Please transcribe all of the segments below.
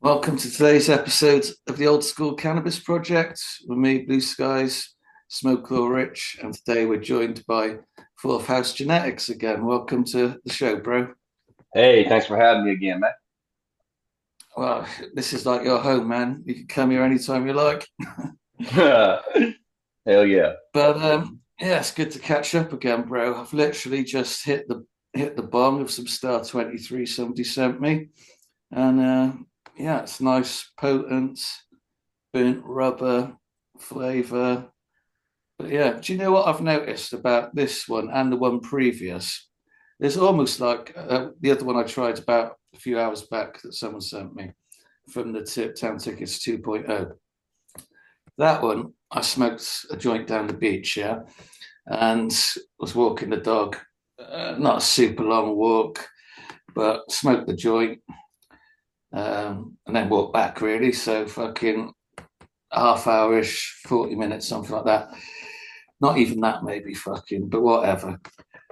Welcome to today's episode of the Old School Cannabis Project with me, Blue Skies, Smoke Law Rich, and today we're joined by Fourth House Genetics again. Welcome to the show, bro. Hey, thanks for having me again, man. Well, this is like your home, man. You can come here anytime you like. Hell yeah. Yeah, it's good to catch up again, bro. I've literally just hit the bong of some Star 23 somebody sent me, and yeah, it's nice, potent, burnt rubber flavor. But yeah, do you know what I've noticed about this one and the one previous? There's almost like the other one I tried about a few hours back that someone sent me from the Town Tickets 2.0. That one, I smoked a joint down the beach, yeah, and was walking the dog. Not a super long walk, but smoked the joint and then walked back really. So fucking half hour-ish, 40 minutes, something like that. Not even that, maybe fucking, but whatever.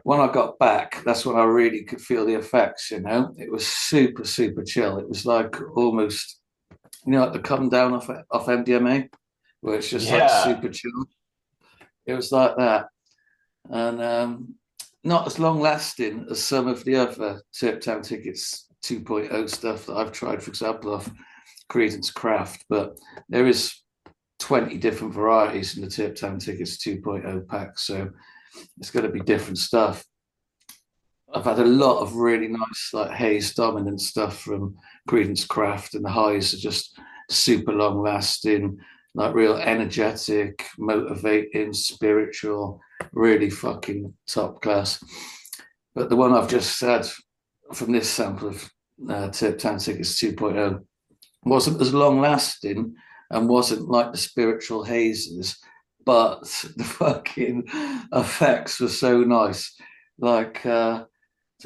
When I got back, that's when I really could feel the effects, you know? It was super, super chill. It was like almost, like the come down off MDMA, where it's just like Yeah. super chill. It was like that. And not as long lasting as some of the other Tip Town Tickets 2.0 stuff that I've tried, for example, of Credence Craft, but there is 20 different varieties in the Tip Town Tickets 2.0 pack. So it's going to be different stuff. I've had a lot of really nice like Haze dominant stuff from Credence Craft, and the highs are just super long lasting, like real energetic, motivating, spiritual, really fucking top class. But the one I've just had from this sample of Tip Town Tickets 2.0 wasn't as long lasting and wasn't like the spiritual hazes, but the fucking effects were so nice. Like, to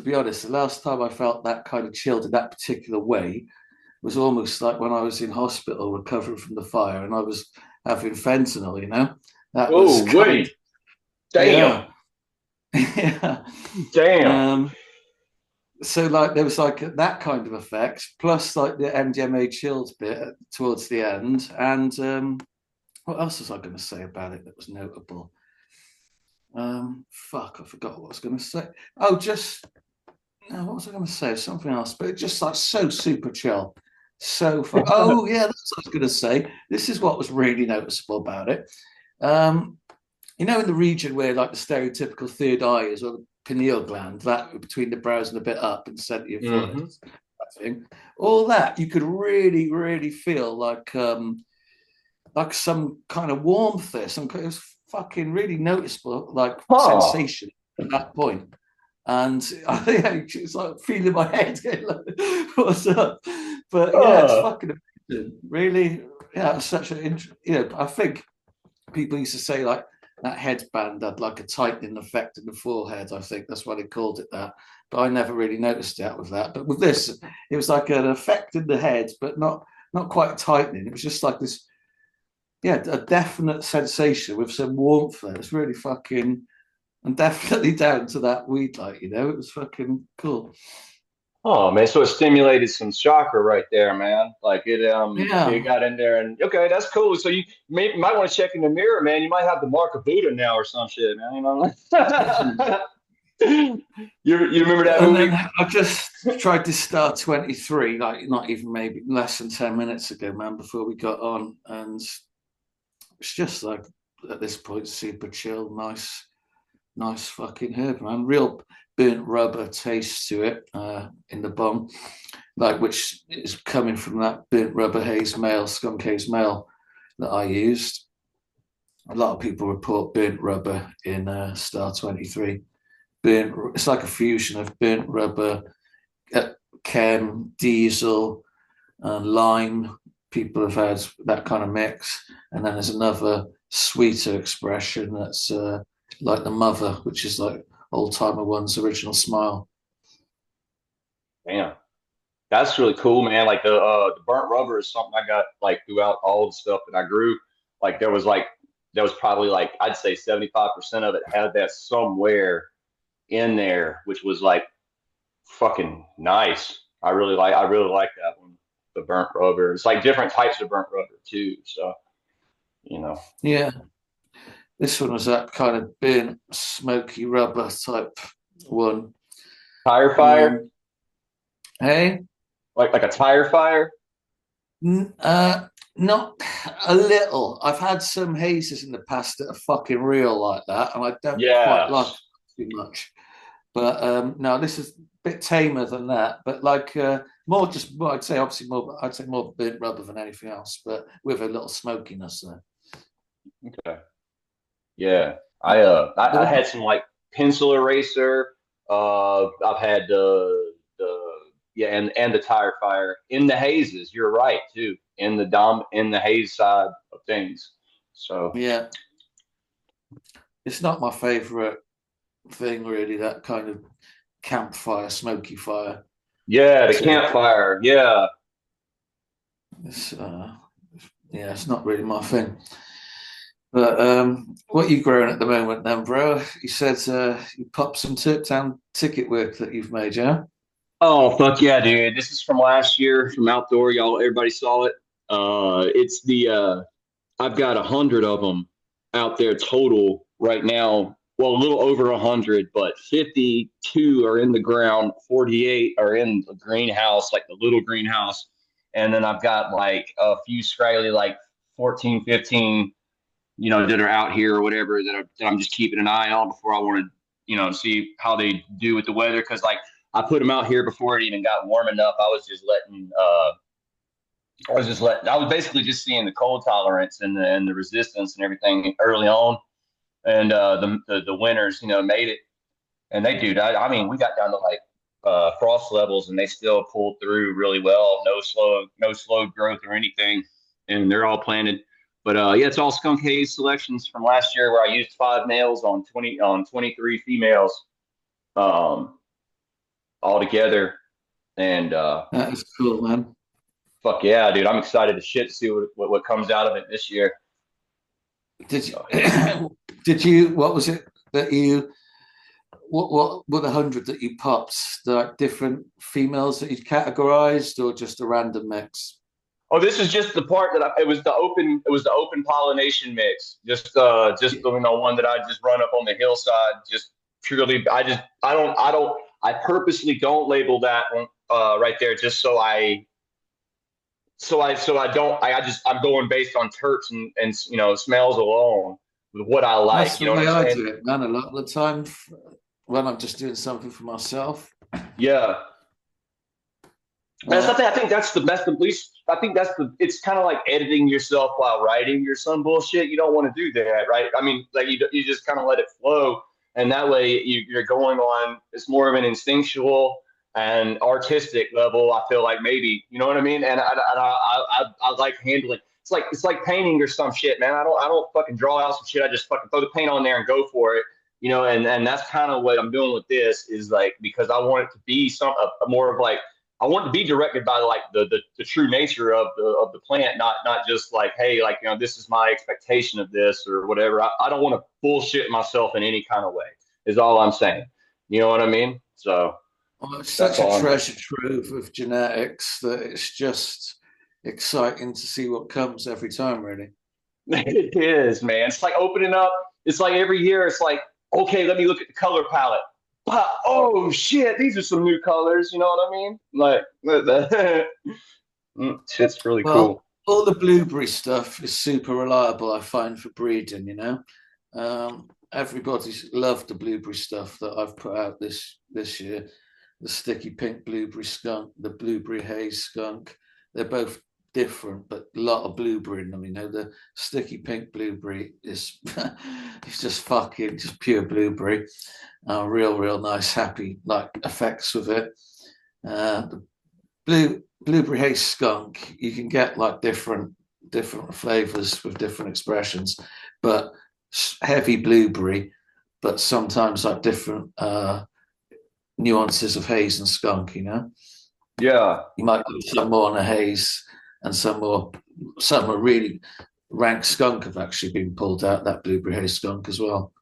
be honest, the last time I felt that kind of chilled in that particular way was almost like when I was in hospital recovering from the fire and I was having fentanyl, That was Oh, kind wait. Damn. yeah. Yeah. Damn. Um, so like there was like that kind of effect, plus like the MDMA chilled bit towards the end. And what else was I going to say about it that was notable? Fuck, I forgot what I was going to say. Oh, just no, what was I going to say? Something else, but just like so super chill, so fun. Oh yeah, that's what I was going to say. This is what was really noticeable about it. Um, in the region where like the stereotypical third eye is, or the pineal gland, that between the brows and a bit up in the center of your forehead, Hmm. that thing, all that you could really, really feel like some kind of warmth there. It was fucking really noticeable, like Huh. sensation at that point. And I think it's like feeling my head, like, what's up? But yeah, it's Huh. fucking amazing. Really, yeah, it's such an, I think people used to say like that headband had like a tightening effect in the forehead. I think that's why they called it that. But I never really noticed that with that. But with this, it was like an effect in the head, but not quite tightening. It was just like this, yeah, a definite sensation with some warmth there. It's really fucking, and definitely down to that weed light. It was fucking cool. Oh man, so it stimulated some chakra right there, man. Like it Yeah. got in there and okay, that's cool. So might want to check in the mirror, man. You might have the mark of Buddha now or some shit, man. You know? You remember that And then movie? I just tried to start 23, like not even maybe less than 10 minutes ago, man, before we got on. And it's just like at this point, super chill, nice fucking herb, man. Real burnt rubber taste to it in the bung, like which is coming from that burnt rubber haze male, skunk haze male that I used. A lot of people report burnt rubber in Star 23. It's like a fusion of burnt rubber, uh, chem, diesel, and lime. People have had that kind of mix. And then there's another sweeter expression that's like the mother, which is like old timer one's original smile. Damn. That's really cool, man. Like the burnt rubber is something I got like throughout all the stuff that I grew. Like there was probably like I'd say 75% of it had that somewhere in there, which was like fucking nice. I really like that one. the burnt rubber. It's like different types of burnt rubber too. So, you know, Yeah, this one was that kind of burnt, smoky rubber type one. tire fire, Um, hey, like a tire fire. not a little. I've had some hazes in the past that are fucking real like that, and I don't quite Yeah. like it too much. But no, this is a bit tamer than that. But like more, just well, I'd say obviously more. I'd say more burnt rubber than anything else, but with a little smokiness there. Okay. Yeah. I had some like pencil eraser. I've had the yeah, and the tire fire in the hazes. You're right too. In the haze side of things. So Yeah, it's not my favorite thing really. That kind of campfire, smoky fire. yeah, the To campfire. Yeah. it's yeah, it's not really my thing. But what you growing at the moment then, bro? You said you popped some Turktown ticket work that you've made, yeah? Oh fuck yeah, dude! This is from last year from outdoor. Y'all, everybody saw it. It's the I've got 100 of them out there total right now. Well, a little over 100, but 52 are in the ground, 48 are in the greenhouse, like the little greenhouse. And then I've got like a few scraggly, like 14, 15, that are out here or whatever that I'm just keeping an eye on before I want to, see how they do with the weather. Cause like I put them out here before it even got warm enough. I was basically just seeing the cold tolerance and the resistance and everything early on, and the winners, made it, and they do. I mean, we got down to like frost levels, and they still pulled through really well. No slow growth or anything, and they're all planted. But yeah, it's all Skunk Haze selections from last year, where I used 5 males on 23 females, um, all together, and That is cool, man. fuck yeah, dude! I'm excited to shit see what comes out of it this year. Did So. you did you what was it that you what were the 100 that you popped? Like different females that you categorized or just a random mix? Oh, this is just the part it was the open pollination mix. Just Yeah. one that I just run up on the hillside. Just purely, I purposely don't label that one right there, just I'm going based on terps and smells alone with what I like. That's You the know what way I'm I saying? do it, man. A lot of the time when I'm just doing something for myself. Yeah. That's Uh, something I think that's the best. At least I think it's kind of like editing yourself while writing your some bullshit. You don't want to do that, right? I mean, like you just kind of let it flow, and that way you're going on. It's more of an instinctual and artistic level. I feel like maybe you know what I mean. And I like handling. It's like painting or some shit, man. I don't fucking draw out some shit. I just fucking throw the paint on there and go for it. And that's kind of what I'm doing with this is like because I want it to be a more of like I want to be directed by like the true nature of the plant, not just like, hey, like this is my expectation of this or whatever. I don't want to bullshit myself in any kind of way, is all I'm saying. You know what I mean? So well, it's that's such a all I'm saying. treasure trove of genetics that it's just exciting to see what comes every time, really. It is, man. It's like opening up. It's like every year, it's like, okay, let me look at the color palette. But oh shit, these are some new colors. You know what I mean? Like shit's really Well, cool. all the blueberry stuff is super reliable, I find, for breeding. Everybody's loved the blueberry stuff that I've put out this year. The sticky pink blueberry skunk, the blueberry haze skunk. They're both different, but a lot of blueberry in them. The sticky pink blueberry is it's just fucking just pure blueberry. Real nice, happy like effects with it. The blueberry haze skunk, you can get like different flavors with different expressions, but heavy blueberry, but sometimes like different nuances of haze and skunk. Yeah. You might get some more on a haze and some are really rank skunk have actually been pulled out, that blueberry haze skunk as well.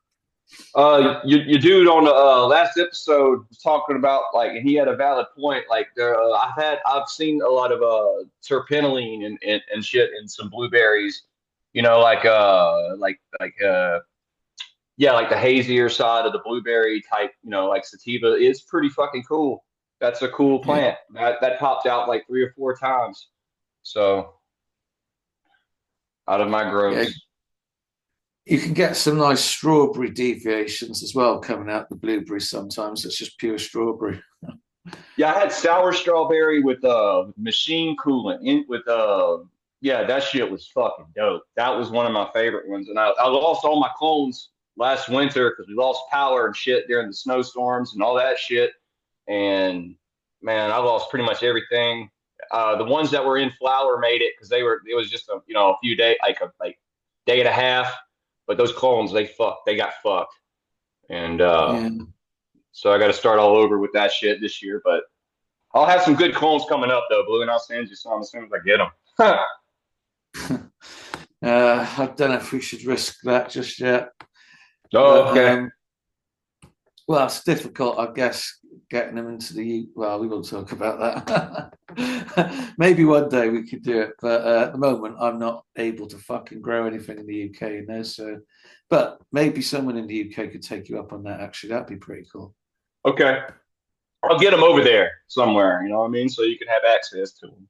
Your dude on the last episode was talking about like, and he had a valid point. Like, I've seen a lot of terpenoline and shit in some blueberries. You know, yeah, like the hazier side of the blueberry type. You know, like sativa is pretty fucking cool. That's a cool Yeah, plant. That popped out like 3 or 4 times. So out of my yeah. grows. You can get some nice strawberry deviations as well coming out the blueberries sometimes. It's just pure strawberry. Yeah, I had sour strawberry with machine coolant in with yeah, that shit was fucking dope. That was one of my favorite ones. And I lost all my clones last winter because we lost power and shit during the snowstorms and all that shit. And man, I lost pretty much everything. The ones that were in flower made it because it was just a a few day like day and a half. But those clones they got fucked. And Yeah. so I got to start all over with that shit this year. But I'll have some good clones coming up though, Blue, and I'll send you some as soon as I get them. I don't know if we should risk that just yet. Oh, But okay. well, it's difficult, I guess, getting them into the. Well, we will talk about that. Maybe one day we could do it, but at the moment, I'm not able to fucking grow anything in the UK, So, but maybe someone in the UK could take you up on that. Actually, that'd be pretty cool. Okay. I'll get them over there somewhere, you know what I mean? So you can have access to them.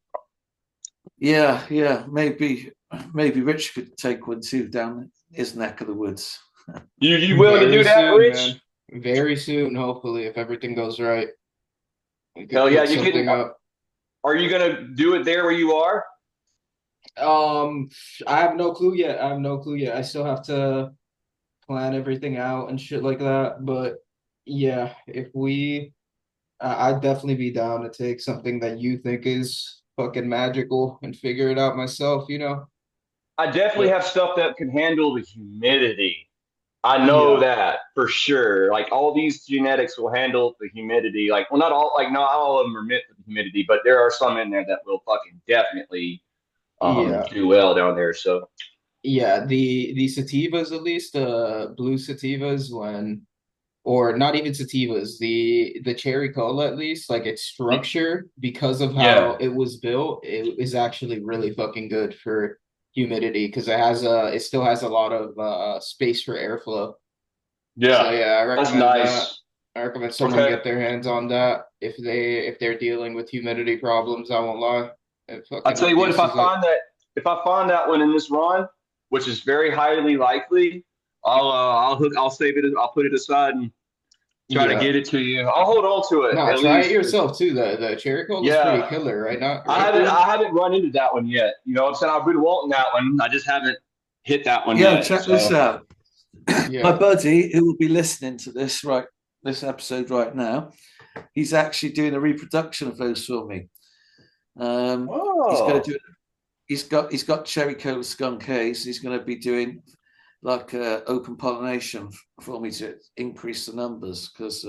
Yeah, yeah. Maybe Rich could take one too down his neck of the woods. You willing to do Very that, soon, Rich? man. Very soon, hopefully, if everything goes right, we could Hell yeah, cook you can. something up. Are you gonna do it there where you are? Um, I have no clue yet. I have no clue yet. I still have to plan everything out and shit like that. But yeah, if we, I'd definitely be down to take something that you think is fucking magical and figure it out myself, you know? I definitely But have stuff that can handle the humidity. I know yeah, that for sure. Like all these genetics will handle the humidity. Like, well, not all, like not all of them are meant for the humidity, but there are some in there that will fucking definitely yeah. do well down there. So Yeah, the sativas at least, blue sativas when or not even sativas, the cherry cola at least, like its structure because of how yeah, it was built, it is actually really fucking good for humidity because it still has a lot of space for airflow. So yeah, yeah, I that's recommend that. nice. I recommend someone Okay, get their hands on that if they're dealing with humidity problems, I won't lie. It I'll fucking tell you what. reduces it. If I find that one in this run, which is very highly likely, I'll save it. I'll put it aside and try to Yeah. get it to you. I'll hold on to it No, at try it least. yourself too. The cherry cola is pretty Yeah, killer, right? Not right, I Blue? haven't run into that one yet. You know what I'm saying? I've been wanting that one. I just haven't hit that one Yeah, yet. check this So out. My Yeah. buddy, who will be listening to this episode right now, he's actually doing a reproduction of those for me. He's going to oh, do. He's got cherry cola skunk haze. He's going to be doing like open pollination for me to increase the numbers because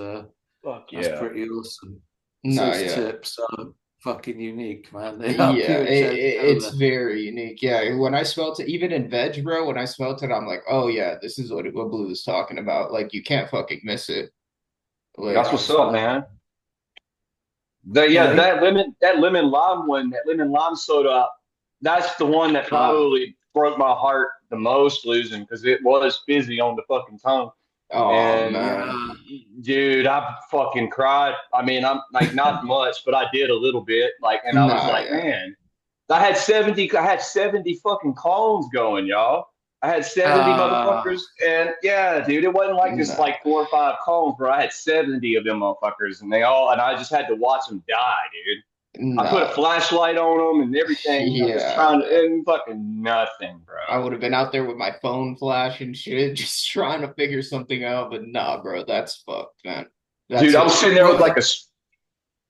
fuck that's yeah. pretty awesome. Because No, those yeah. tips are fucking unique, man. They are Yeah, pure cherry it's cola. very unique. Yeah, when I smelt it, even in veg, bro, when I smelt it, I'm like, oh yeah, this is what Blue is talking about. Like you can't fucking miss it. That's Like what's up, man. Yeah, Hey, that lemon lime one, that lemon lime soda, that's the one that ah, probably broke my heart the most losing because it was fizzy on the fucking tongue. oh And man. yeah, dude, I fucking cried. I mean, I'm like not much, but I did a little bit. Like, and I was Nah, like, yeah. man, I had 70 fucking clones going, y'all. I had 70 ah, motherfuckers, and yeah, dude, it wasn't like just Nah. like 4 or 5 clones, bro. I had 70 of them motherfuckers, and and I just had to watch them die, dude. I put a Nah. flashlight on them and everything, just Yeah, trying to, bro. and fucking nothing, bro. I would have been out there with my phone flash and shit, just trying to figure something out, but nah, bro, that's fucked, man. Dude, That's I was it. sitting there with well, like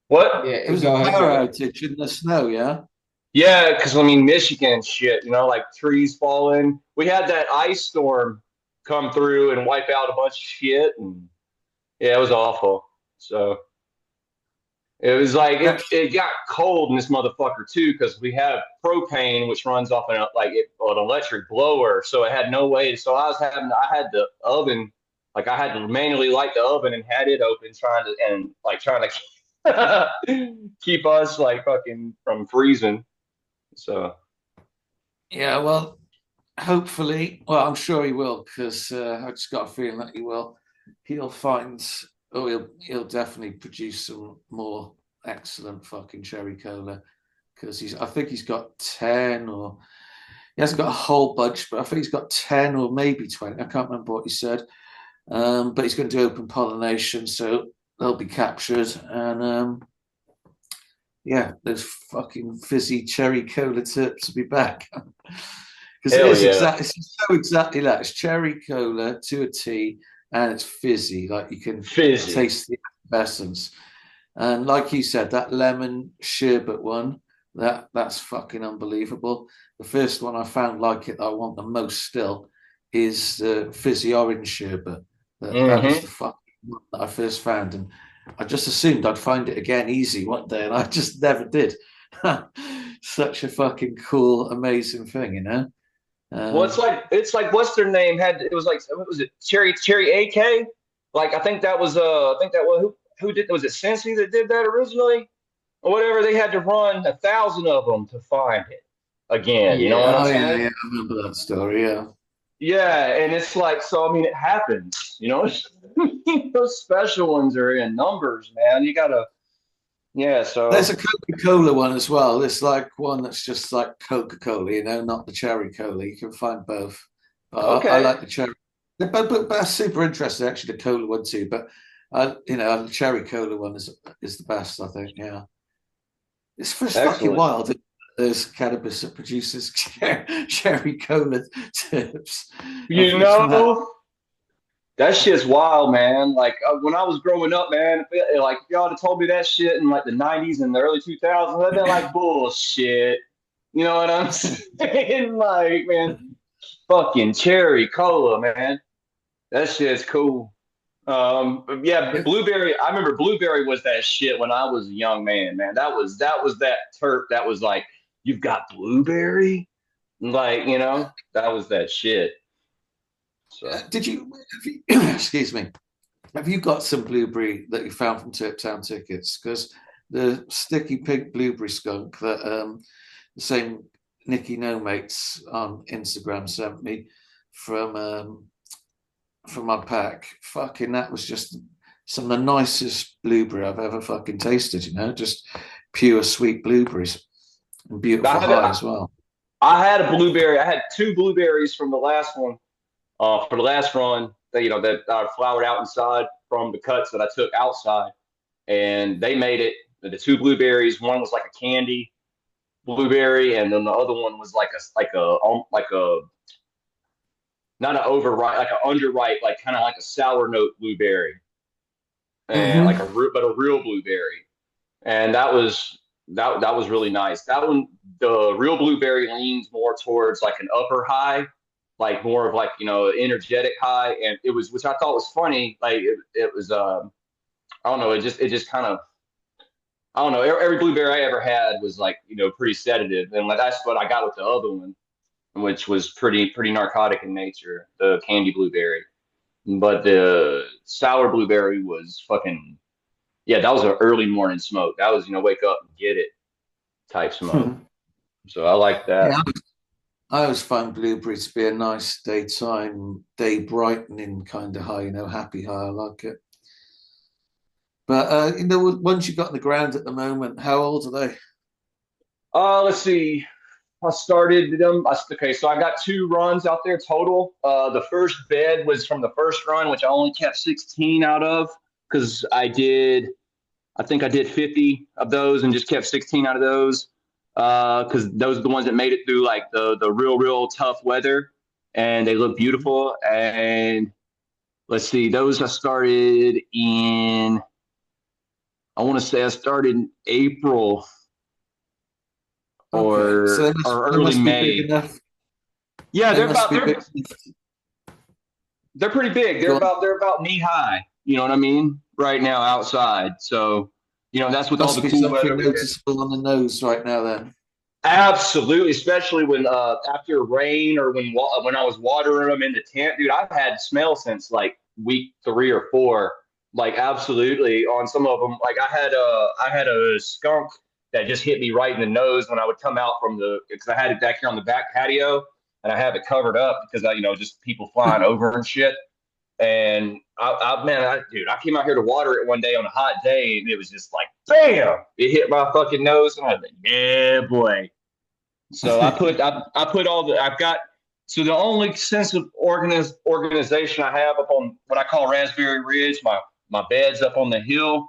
what? it Yeah, was a go ahead, go power ahead. outage in the snow, yeah. Yeah, because I mean, Michigan and shit, like trees falling. We had that ice storm come through and wipe out a bunch of shit, and yeah, it was awful. So it was like That, it got cold in this motherfucker too, because we have propane, which runs off an electric blower, so it had no way. So I had the oven. Like I had to manually light the oven and had it open, trying to keep us like fucking from freezing. So Yeah, well, hopefully, well, I'm sure he will, because I just got a feeling that he will. He'll find, oh, he'll definitely produce some more excellent fucking cherry cola, because I think he's got 10, or he hasn't got a whole bunch, but I think he's got 10 or maybe 20. I can't remember what he said. But he's going to do open pollination, so they'll be captured. And yeah, those fucking fizzy cherry cola tips will be back. Because hell yeah, it's so exactly that. It's cherry cola to a T, and it's fizzy. Like you can fizzy. taste the essence. And like you said, that lemon sherbet one, that's fucking unbelievable. The first one I found like it that I want the most still is the fizzy orange sherbet. That was the Mm-hmm. fucking one that I first found, and I just assumed I'd find it again easy one day, and I just never did. Such a fucking cool, amazing thing, you know. Well, Um, it's like what's their name had it was like what was it Cherry AK? Like I think that was who did was it Cincy that did that originally or whatever? They had to run 1,000 of them to find it again. You know Yeah. what I'm oh yeah, saying? yeah, I remember that story. Yeah, Yeah, and it's like so. I mean, it happens. You know, those special ones are in numbers, man. You gotta yeah. there's So a Coca-Cola one as well. There's like one that's just like Coca-Cola, you know, not the cherry cola. You can find both. But I okay, like the cherry. But that's super interesting, actually, the cola one too. But the cherry cola one is the best, I think. Yeah, it's fucking excellent. wild. There's cannabis that produces cherry cola tips. I You think from that. know. That shit's wild, man. Like when I was growing up, man, like if y'all had told me that shit in like the '90s and the early 2000s, I'd been like bullshit. You know what I'm saying? Like, man, fucking cherry cola, man. That shit's cool. But yeah, blueberry. I remember blueberry was that shit when I was a young man. Man, that was that terp. That was like, you've got blueberry. Like, that was that shit. So. Did you, excuse me, have you got some blueberry that you found from Tip Town Tickets? Because the sticky pink blueberry skunk that the same Nikki No Mates on Instagram sent me from from my pack, fucking that was just some of the nicest blueberry I've ever fucking tasted, you know, just pure sweet blueberries and I beautiful had, high as well. I had a blueberry. I had two blueberries from the last one. For the last run, that flowered out inside from the cuts that I took outside, and they made it. The two blueberries. One was like a candy blueberry, and then the other one was like a not an overripe, like an underripe, like kind of like a sour note blueberry, and like Mm-hmm. a real blueberry, and that was really nice. That one, the real blueberry leans more towards like an upper high, like more of like energetic high, and it was which I thought was funny. Like it was I don't know, it just kind of I don't know. Every blueberry I ever had was like pretty sedative, and like that's what I got with the other one, which was pretty narcotic in nature, the candy blueberry. But the sour blueberry was fucking yeah, that was an early morning smoke. That was wake up and get it type smoke. So I like that. Yeah, I always find blueberry to be a nice daytime, day brightening kind of high, you know, happy high. I like it. But ones you got in the ground at the moment, how old are they? Let's see. I started them. Okay, so I got two runs out there total. The first bed was from the first run, which I only kept 16 out of because I think I did 50 of those and just kept 16 out of those because those are the ones that made it through like the real tough weather and they look beautiful. And let's see, those I started in. I want to say I started in April Okay, so or they early must be big May. enough. Yeah, They must be big. they're pretty big. Go on. They're about knee high. You know what I mean? Right now outside. So that's with all Must the be cool something weather we get. noticeable on the nose right now. Then. Absolutely, especially when after rain or when I was watering them in the tent, dude. I've had smell since like week 3 or 4. Like absolutely on some of them. Like I had a skunk that just hit me right in the nose when I would come out from because I had it back here on the back patio and I have it covered up because just people flying over and shit. And dude, I came out here to water it one day on a hot day, and it was just like, bam! It hit my fucking nose, and I was like, yeah, boy. So I put all the I've got. So the only sense of organization I have up on what I call Raspberry Ridge, my bed's up on the hill.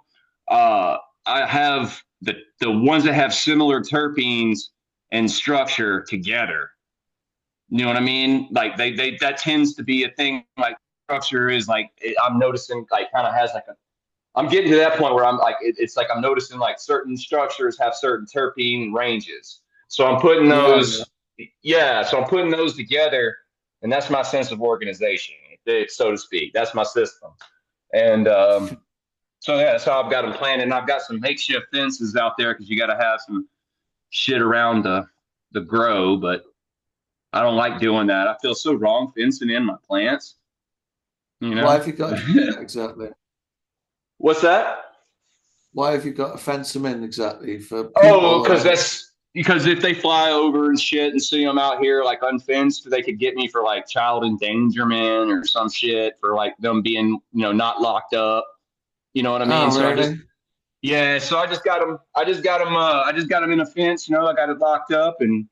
I have the ones that have similar terpenes and structure together. You know what I mean? Like they that tends to be a thing. Like structure is like I'm noticing like kind of has like a. I'm getting to that point where I'm like it's like I'm noticing like certain structures have certain terpene ranges. So I'm putting those. Yeah, so I'm putting those together, and that's my sense of organization, so to speak. That's my system, and so yeah, that's how I've got them planned. And I've got some makeshift fences out there because you got to have some shit around the grow, but I don't like doing that. I feel so wrong fencing in my plants. You know? Why have you got to do that exactly? What's that? Why have you got to fence them in exactly for people? Oh, because if they fly over and shit and see them out here like unfenced, they could get me for like child endangerment or some shit for like them being not locked up. You know what I mean? Oh, So really? so I just got them. I just got them in a fence. I got it locked up, and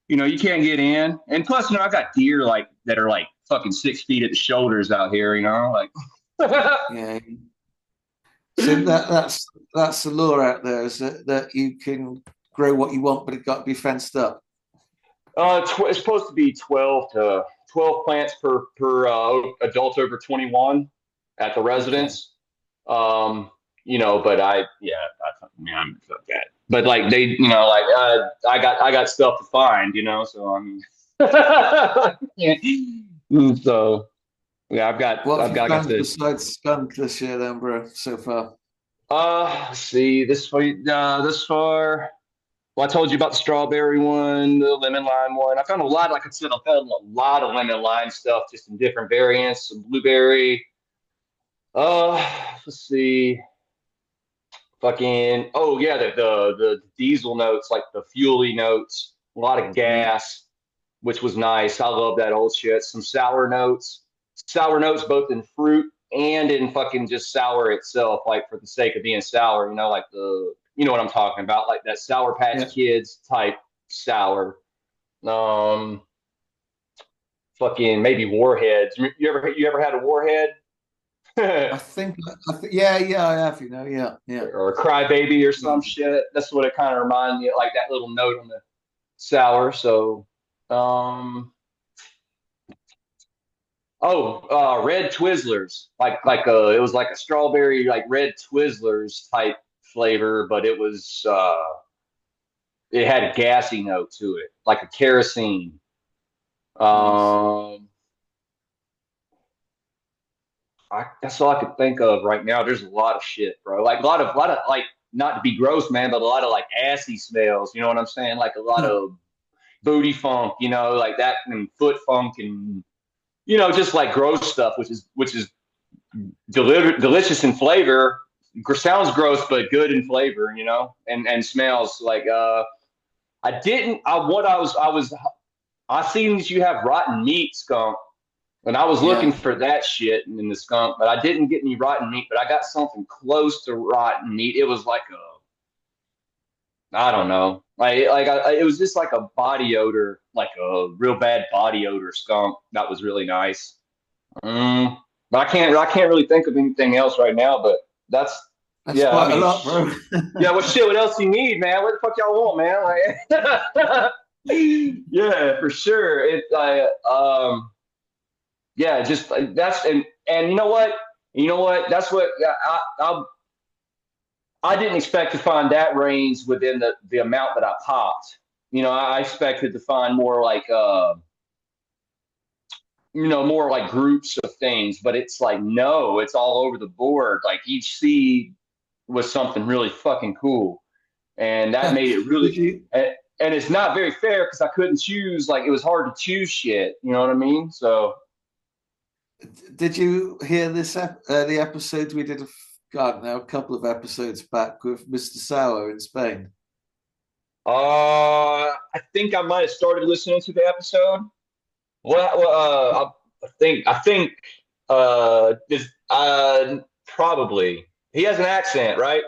you can't get in. And plus, I got deer like that are like fucking 6 feet at the shoulders out here. Like Yeah. So that's the lure out there, is that you can grow what you want, but it got to be fenced up. It's supposed to be 12 plants per adult over 21 at the residence. Okay. But I'm that. But like they, I got stuff to find, so I mean, so yeah, I've got. What have you found this. besides skunk this year, then, bro? So far. Let's see this far. Well, I told you about the strawberry one, the lemon lime one. I found a lot, like I said, I found a lot of lemon lime stuff, just in different variants. Some blueberry. Let's see. Fucking the diesel notes, like the fuely notes, a lot of gas, which was nice. I love that old shit. Some sour notes both in fruit and in fucking just sour itself, like for the sake of being sour, like what I'm talking about, like that Sour Patch Kids type sour. Fucking maybe warheads. You ever had a warhead? I think yeah, I have, yeah. Or a crybaby or some shit. That's what it kind of reminded me of, like that little note on the sour. So, red Twizzlers, like it was like a strawberry, like red Twizzlers type flavor, but it was it had a gassy note to it, like a kerosene. That's all I could think of right now. There's a lot of shit, bro. Like a lot of like, not to be gross, man, but a lot of like assy smells. You know what I'm saying? Like a lot of booty funk, like that, and foot funk, and just like gross stuff, which is delicious in flavor. Sounds gross, but good in flavor, and smells like. I seen that you have rotten meat, Skunk. And I was looking for that shit in the skunk, but I didn't get any rotten meat. But I got something close to rotten meat. It was like I don't know, it was just like a body odor, like a real bad body odor skunk. That was really nice. But I can't really think of anything else right now. But that's quite a lot, bro. Yeah, well, shit. What else you need, man? What the fuck y'all want, man? Like, yeah, for sure. Yeah, just that's and you know what? That's what I didn't expect to find that range within the amount that I popped. I expected to find more like more like groups of things, but it's like no, it's all over the board. Like each seed was something really fucking cool, and that made it really. And it's not very fair because I couldn't choose. Like it was hard to choose shit. You know what I mean? So. Did you hear this the episode we did? God, now a couple of episodes back with Mr. Sour in Spain. I think I might have started listening to the episode. I think probably he has an accent, right?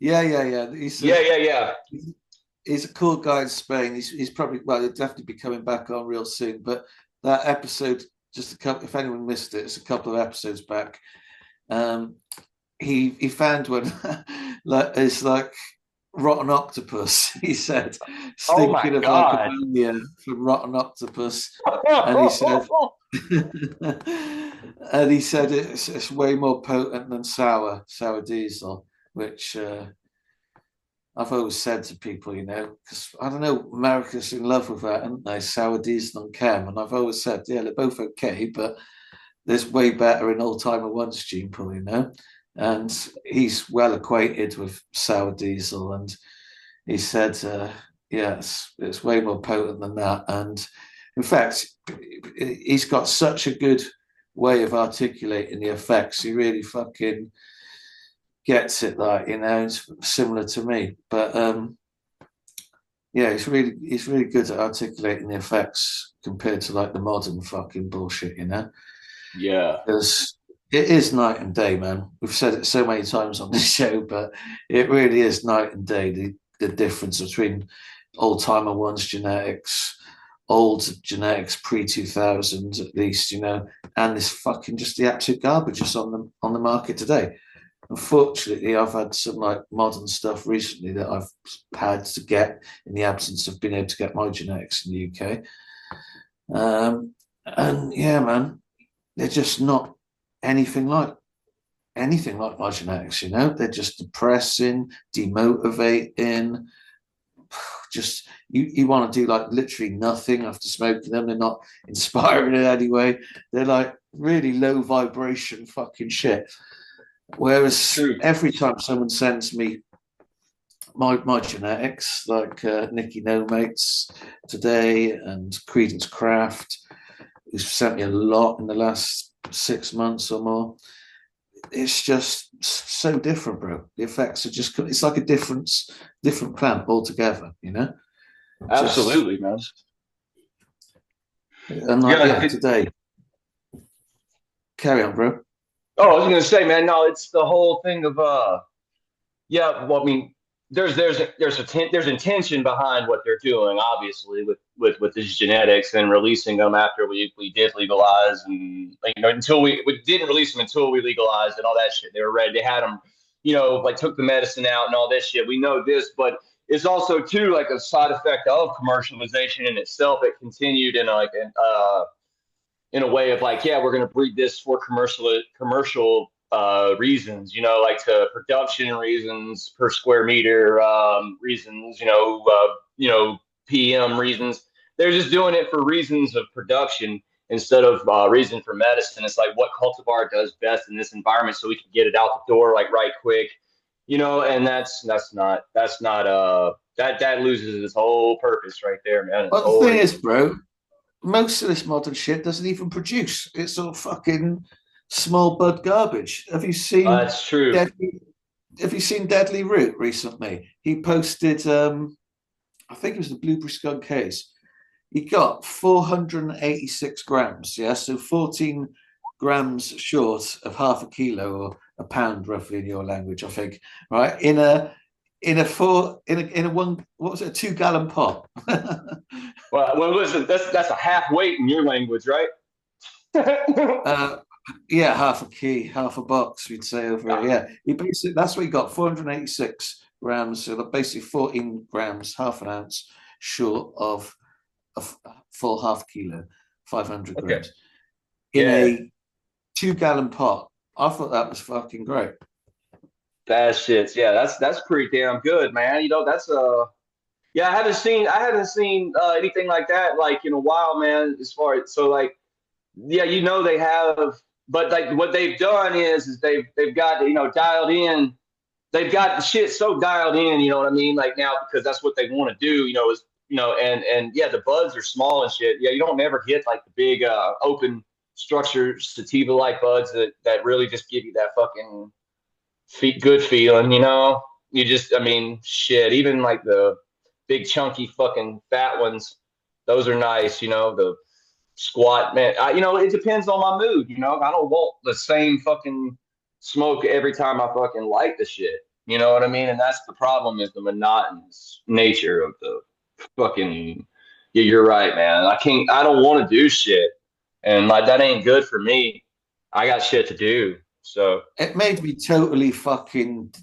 Yeah. Yeah. He's a cool guy in Spain. He's probably, well, he'll definitely be coming back on real soon. But that episode, just a couple, if anyone missed it, it's a couple of episodes back. He found one like it's like rotten octopus. He said Oh my stinking of like God. ammonia from rotten octopus, and he said, and he said it's way more potent than sour diesel, which I've always said to people, because I don't know, America's in love with that, aren't they? Sour diesel and chem, and I've always said, yeah, they're both okay, but there's way better in Old Timer One's gene pool, and he's well acquainted with sour diesel, and he said, yeah, it's way more potent than that, and in fact, he's got such a good way of articulating the effects. He really fucking gets it, like, it's similar to me, but yeah, he's really good at articulating the effects compared to like the modern fucking bullshit, Yeah. because it is night and day, man. We've said it so many times on this show, but it really is night and day, the difference between Old Timer One's genetics, old genetics pre-2000 at least, and this fucking just the absolute garbage that's on the market today. Unfortunately, I've had some like modern stuff recently that I've had to get in the absence of being able to get my genetics in the UK. And yeah, man, they're just not anything like my genetics, They're just depressing, demotivating. Just you want to do like literally nothing after smoking them. They're not inspiring in any way. They're like really low vibration fucking shit. Whereas every time someone sends me my genetics, like Nicky No Mates today and Credence Craft, who's sent me a lot in the last 6 months or more, it's just so different, bro. The effects are just, it's like a different plant altogether, Absolutely, man. And like, today. Carry on, bro. Oh, I was gonna say, man, no, it's the whole thing of yeah, well, I mean, there's intention behind what they're doing, obviously, with these genetics and releasing them after we did legalize, and until we didn't release them until we legalized and all that shit. They were ready. They had them, like took the medicine out and all that shit. We know this, but it's also too like a side effect of commercialization in itself. It continued in a way of like, yeah, we're going to breed this for commercial reasons, like to production reasons, per square meter reasons, PM reasons. They're just doing it for reasons of production instead of reason for medicine. It's like what cultivar does best in this environment, so we can get it out the door like right quick, and that loses its whole purpose right there, man. Well, the thing is, bro, most of this modern shit doesn't even produce. It's all fucking small bud garbage. Have you seen? That's true. Have you seen Deadly Root recently? He posted, I think it was the Blueberry Skunk Haze. He got 486 grams. Yeah, so 14 grams short of half a kilo or a pound, roughly in your language, I think. Right in a one, what was it, a 2-gallon pot? well, listen, that's a half weight in your language, right? Yeah, half a box, we'd say over it. Yeah, he basically, that's what he got, 486 grams, so basically 14 grams, half an ounce short of a full half kilo, 500 grams in a 2-gallon pot. I thought that was fucking great. That shit's, yeah, that's pretty damn good, man. That's yeah, I haven't seen anything like that like in a while, man. As far as, so like, yeah, they have, but like what they've done is they've got dialed in. They've got the shit so dialed in, you know what I mean? Like now, because that's what they want to do, and yeah, the buds are small and shit. Yeah, you don't never get like the big open structured sativa-like buds that really just give you that fucking good feeling, you know? You just, I mean, shit, even like the big chunky fucking fat ones, those are nice, you know, the squat, man. You know, it depends on my mood, you know? I don't want the same fucking smoke every time I fucking light the shit. You know what I mean? And that's the problem, is the monotonous nature of the fucking, yeah, you're right, man. I don't want to do shit. And like, that ain't good for me. I got shit to do. So it made me totally fucking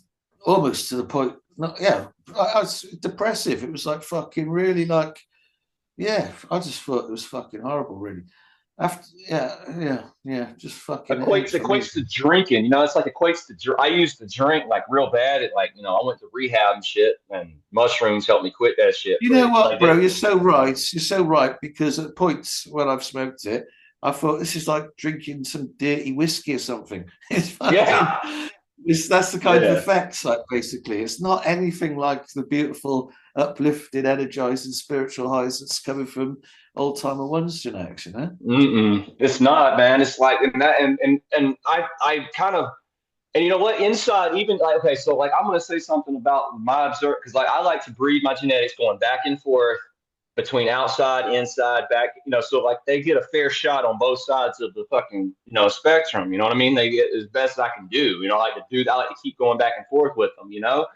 almost to the point. Not, yeah, I was depressive. It was like fucking really like, yeah. I just thought it was fucking horrible, really. After, just fucking equates to drinking. You know, it's like equates to. I used to drink like real bad. At like, you know, I went to rehab and shit, and mushrooms helped me quit that shit. You know what, like, bro? You're so right. You're so right, because at points when I've smoked it, I thought this is like drinking some dirty whiskey or something. It's fucking, yeah. that's the kind of effects, like, basically. It's not anything like the beautiful, uplifted, energizing spiritual highs that's coming from old timer ones genetics, you know? It's not, man. It's like, and I kind of, and you know what, inside, even like, okay, so like, I'm going to say something about my observe, because like, I like to breed my genetics going back and forth between outside, inside, back, you know, so like they get a fair shot on both sides of the fucking, you know, spectrum. You know what I mean? They get as best I can do. You know, I like to keep going back and forth with them, you know?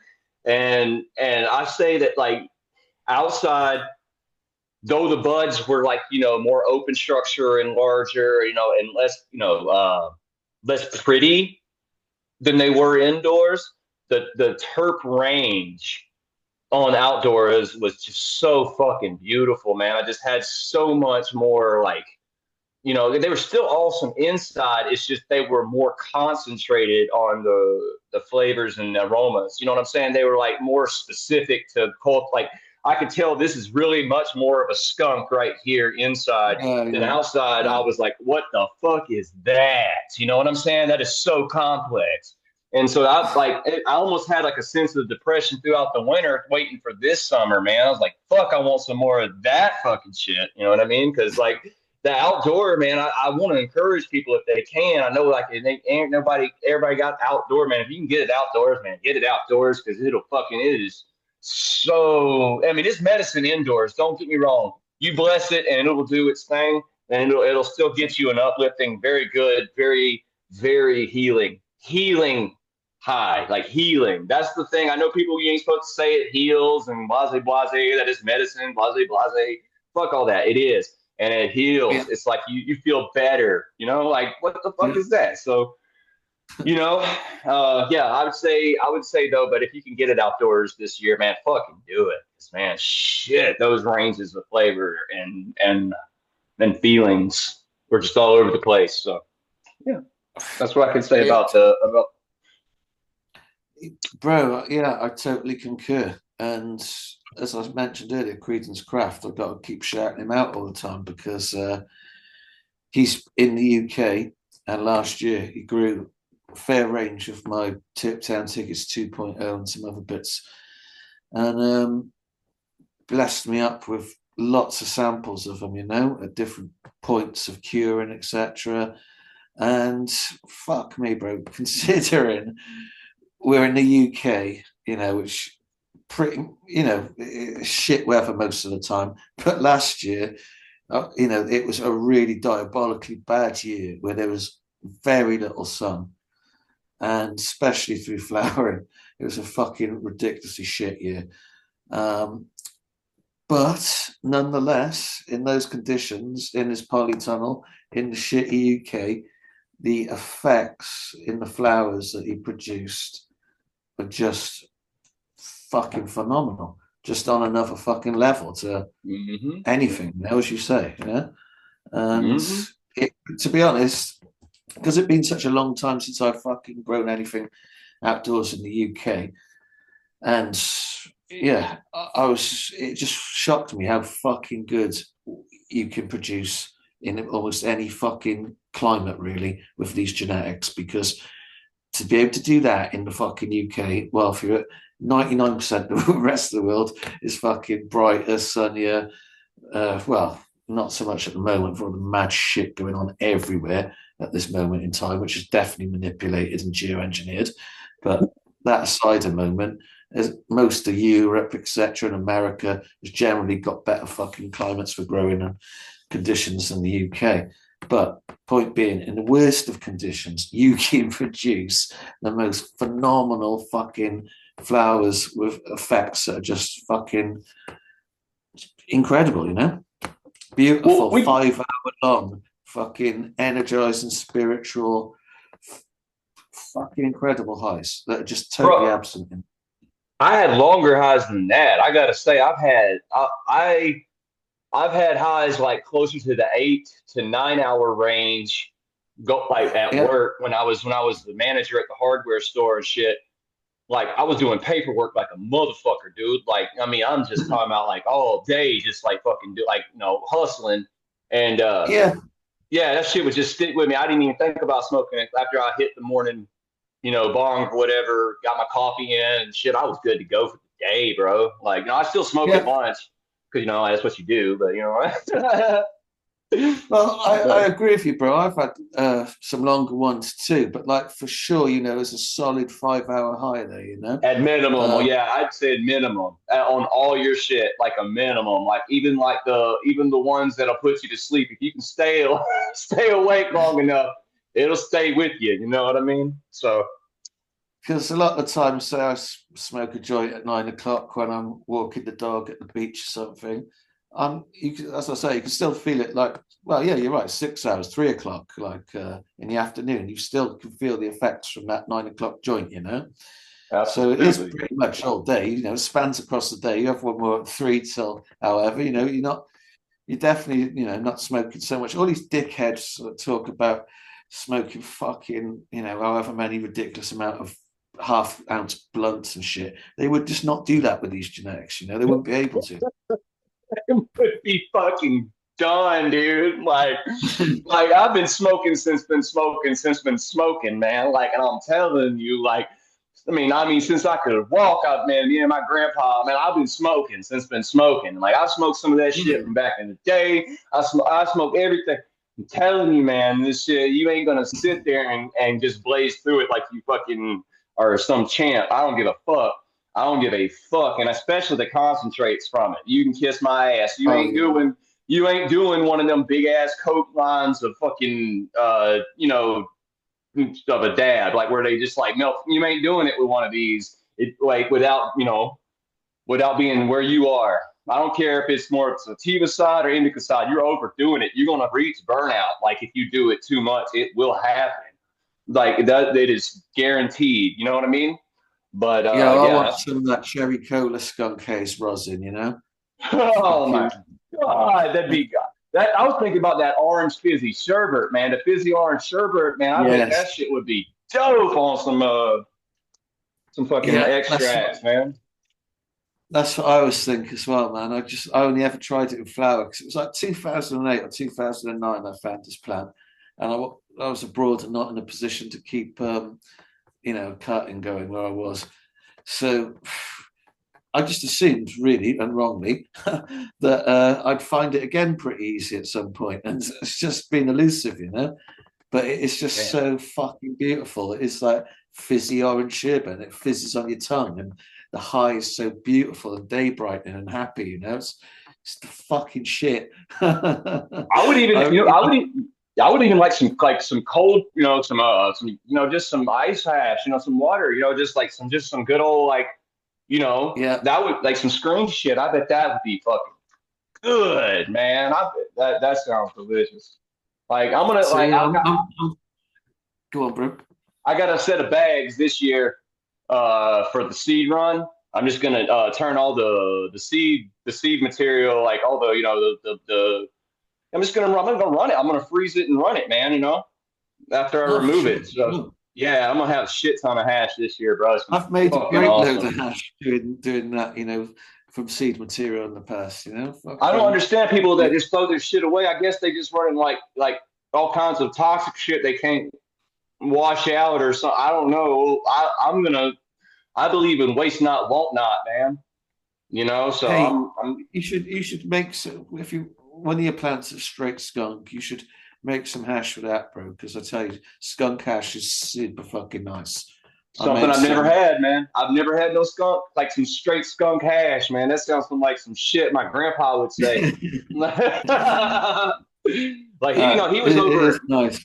And I say that, like, outside, though the buds were like, you know, more open structure and larger, you know, and less, you know, less pretty than they were indoors, the terp range on outdoors was just so fucking beautiful, man. I just had so much more, like, you know, they were still awesome inside. It's just they were more concentrated on the flavors and aromas. You know what I'm saying? They were like more specific to cult. Like, I could tell this is really much more of a skunk right here inside than outside. I was like, what the fuck is that? You know what I'm saying? That is so complex. And so I almost had like a sense of depression throughout the winter, waiting for this summer, man. I was like, fuck, I want some more of that fucking shit. You know what I mean? Because like the outdoor, man, I want to encourage people if they can. I know, like, everybody got outdoor, man. If you can get it outdoors, man, get it outdoors, because it is so, I mean, it's medicine indoors. Don't get me wrong. You bless it and it'll do its thing, and it'll still get you an uplifting, very good, very, very healing high, like healing. That's the thing. I know people, you ain't supposed to say it heals and blase, that is medicine, blase. Fuck all that. It is. And it heals. Yeah. It's like you feel better, you know, like, what the fuck is that? So, you know, I would say though, but if you can get it outdoors this year, man, fucking do it. Man, shit, those ranges of flavor and feelings were just all over the place. So yeah, that's what I can say about. Bro, yeah, I totally concur. And as I mentioned earlier, Creedence Craft, I've got to keep shouting him out all the time, because he's in the UK, and last year he grew a fair range of my Tip Town Tickets 2.0 and some other bits, and blessed me up with lots of samples of them, you know, at different points of curing, etc. And fuck me, bro, considering we're in the UK, you know, which pretty, you know, shit weather most of the time. But last year, you know, it was a really diabolically bad year where there was very little sun, and especially through flowering, it was a fucking ridiculously shit year. But nonetheless, in those conditions, in this polytunnel, in the shitty UK, the effects in the flowers that he produced are just fucking phenomenal, just on another fucking level to anything, you know, as you say, yeah. And to be honest, because it's been such a long time since I've fucking grown anything outdoors in the UK, and yeah, it just shocked me how fucking good you can produce in almost any fucking climate, really, with these genetics, because to be able to do that in the fucking UK, well, if you're at 99% of the rest of the world is fucking brighter, sunnier, well, not so much at the moment for all the mad shit going on everywhere at this moment in time, which is definitely manipulated and geoengineered. But that aside a moment, as most of Europe, etc., and America has generally got better fucking climates for growing and conditions than the UK. But point being, in the worst of conditions, you can produce the most phenomenal fucking flowers with effects that are just fucking incredible, you know? Beautiful, Well, 5 hour long, fucking energizing, spiritual, fucking incredible highs that are just totally bro, absent. I had longer highs than that. I gotta say, I've had highs like closer to the 8 to 9 hour range. Go like at Yeah, work when I was the manager at the hardware store and shit. Like I was doing paperwork like a motherfucker, dude. Like I mean, I'm just talking about like all day, just like fucking do like hustling. And yeah, yeah, that shit would just stick with me. I didn't even think about smoking it after I hit the morning, bong or whatever, got my coffee in and shit. I was good to go for the day, bro. Like, I still smoke at yeah. lunch because that's what you do. But Well, I but agree with you, bro. I've had some longer ones too, but like for sure, there's a solid 5 hour high there. at minimum, well, Um, yeah, I'd say minimum on all your shit, like a minimum. Like even the ones that'll put you to sleep. If you can stay awake long enough, it'll stay with you. You know what I mean? So because a lot of the time, say I smoke a joint at 9 o'clock when I'm walking the dog at the beach or something. As I say, you can still feel it like, well, yeah, you're right, 6 hours, 3 o'clock, like in the afternoon, you still can feel the effects from that 9 o'clock joint. So it is absolutely. pretty much all day, it spans across the day. You have one more at 3 till however, you're definitely, not smoking so much. All these dickheads that talk about smoking fucking, however many ridiculous amount of half-ounce blunts and shit. They would just not do that with these genetics. They wouldn't be able to. Would be fucking done, dude. Like I've been smoking, man. Like, and I'm telling you, like, I mean, since I could walk, man, me and my grandpa, man, I've been smoking. Like, I smoked some of that shit from back in the day. I smoke everything. I'm telling you, man, this shit, you ain't gonna sit there and just blaze through it like you fucking are some champ. I don't give a fuck. I don't give a fuck, and especially the concentrates from it. You can kiss my ass. Oh yeah. You ain't doing one of them big ass coke lines of fucking of a dab, like where they just like melt. You ain't doing it with one of these. It like without being where you are. I don't care if it's more sativa side or indica side. You're overdoing it. You're gonna reach burnout. Like if you do it too much, it will happen. Like that, it is guaranteed. You know what I mean? But Yeah, I yeah, want some of that cherry cola skunk haze rosin. oh my Fucking god, that'd be that. I was thinking about that orange fizzy sherbet, man. The fizzy orange sherbet, man. I bet that yes. shit would be dope on some fucking Yeah, extracts, man. that's what I always think as well, man. I only ever tried it in flower because it was like 2008 or 2009 I found this plant, and I was abroad and not in a position to keep cutting going where I was. So I just assumed, really and wrongly, that I'd find it again pretty easy at some point, and it's just been elusive. But it's just Damn. so fucking beautiful. It's like fizzy orange sherbet, and it fizzes on your tongue, and the high is so beautiful and day brightening and happy. It's the fucking shit. I would even, I, I would even like some cold, some, just some ice hash, some water, just some good old yeah. that would like some screen shit. I bet that would be fucking good, man. I bet that sounds delicious. Like I'm gonna So like yeah, go on, bro. I got a set of bags this year for the seed run. I'm just gonna turn all the seed material, like all the the I'm gonna run it. I'm gonna freeze it and run it, man. After I Oh, for remove sure. it. So yeah, I'm gonna have a shit ton of hash this year, bro. It's gonna be I've made a fucking great load awesome. of hash doing that, from seed material in the past. I don't Fucking understand people yeah, that just throw their shit away. I guess they just running like all kinds of toxic shit they can't wash out or something. I don't know. I believe in waste not, want not, man. So hey, I'm you should make so if you one of your plants of straight skunk, you should make some hash with that, bro. Because I tell you, skunk hash is super fucking nice. Something I've never had, man. I've never had no skunk, like some straight skunk hash, man. That sounds like some shit my grandpa would say. Like he was over. It is nice.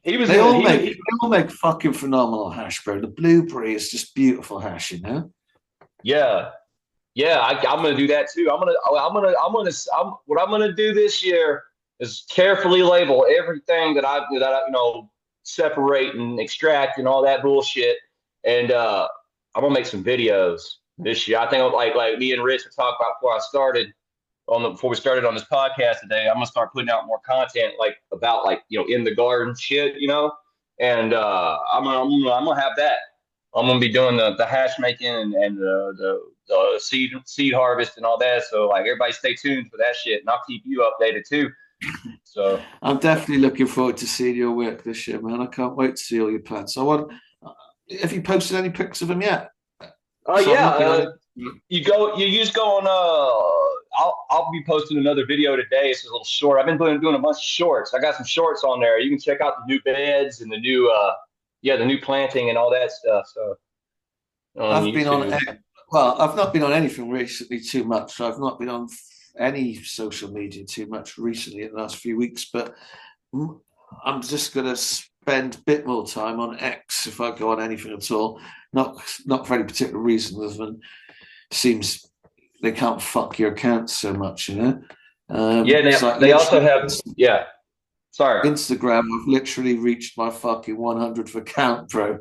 He was. They all make fucking phenomenal hash, bro. The blueberry is just beautiful hash, you know. Yeah, yeah. I'm gonna do that too. What I'm gonna do this year is carefully label everything that I separate and extract and all that bullshit. And I'm gonna make some videos this year. I think like me and Rich were talking about before we started on this podcast today. I'm gonna start putting out more content like about in the garden shit, and I'm gonna have that. I'm gonna be doing the hash making and the seed harvest and all that. So like everybody stay tuned for that shit, and I'll keep you updated too. So I'm definitely looking forward to seeing your work this year, man. I can't wait to see all your plants. Have you posted any pics of them yet? oh yeah, you just go on. I'll be posting another video today. It's a little short. I've been doing a bunch of shorts. I got some shorts on there. You can check out the new beds and the new planting and all that stuff. So I've not been on anything recently too much. So I've not been on any social media too much recently in the last few weeks, but I'm just going to spend a bit more time on X if I go on anything at all. Not for any particular reason, other than it seems they can't fuck your accounts so much, you know. They also have Sorry, Instagram. I've literally reached my fucking 100th account, bro.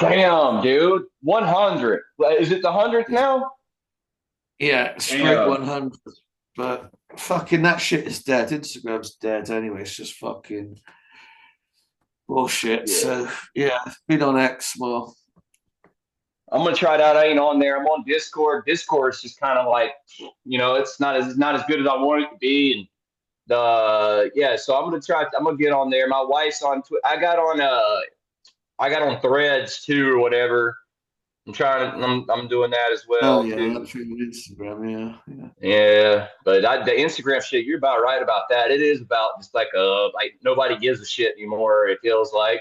damn, dude, 100. Is it the 100th now? Yeah, straight 100. But fucking that shit is dead. Instagram's dead anyway. It's just fucking bullshit. Yeah. So yeah, been on X more. I'm gonna try it out. I ain't on there. I'm on Discord. Discord is just kind of like, it's not as good as I want it to be. And so I'm gonna get on there. My wife's on Twitter. I got on Threads too or whatever. I'm doing that as well. Oh yeah, that's on Instagram. Yeah. But the Instagram shit, you're about right about that. It is about just like nobody gives a shit anymore. It feels like,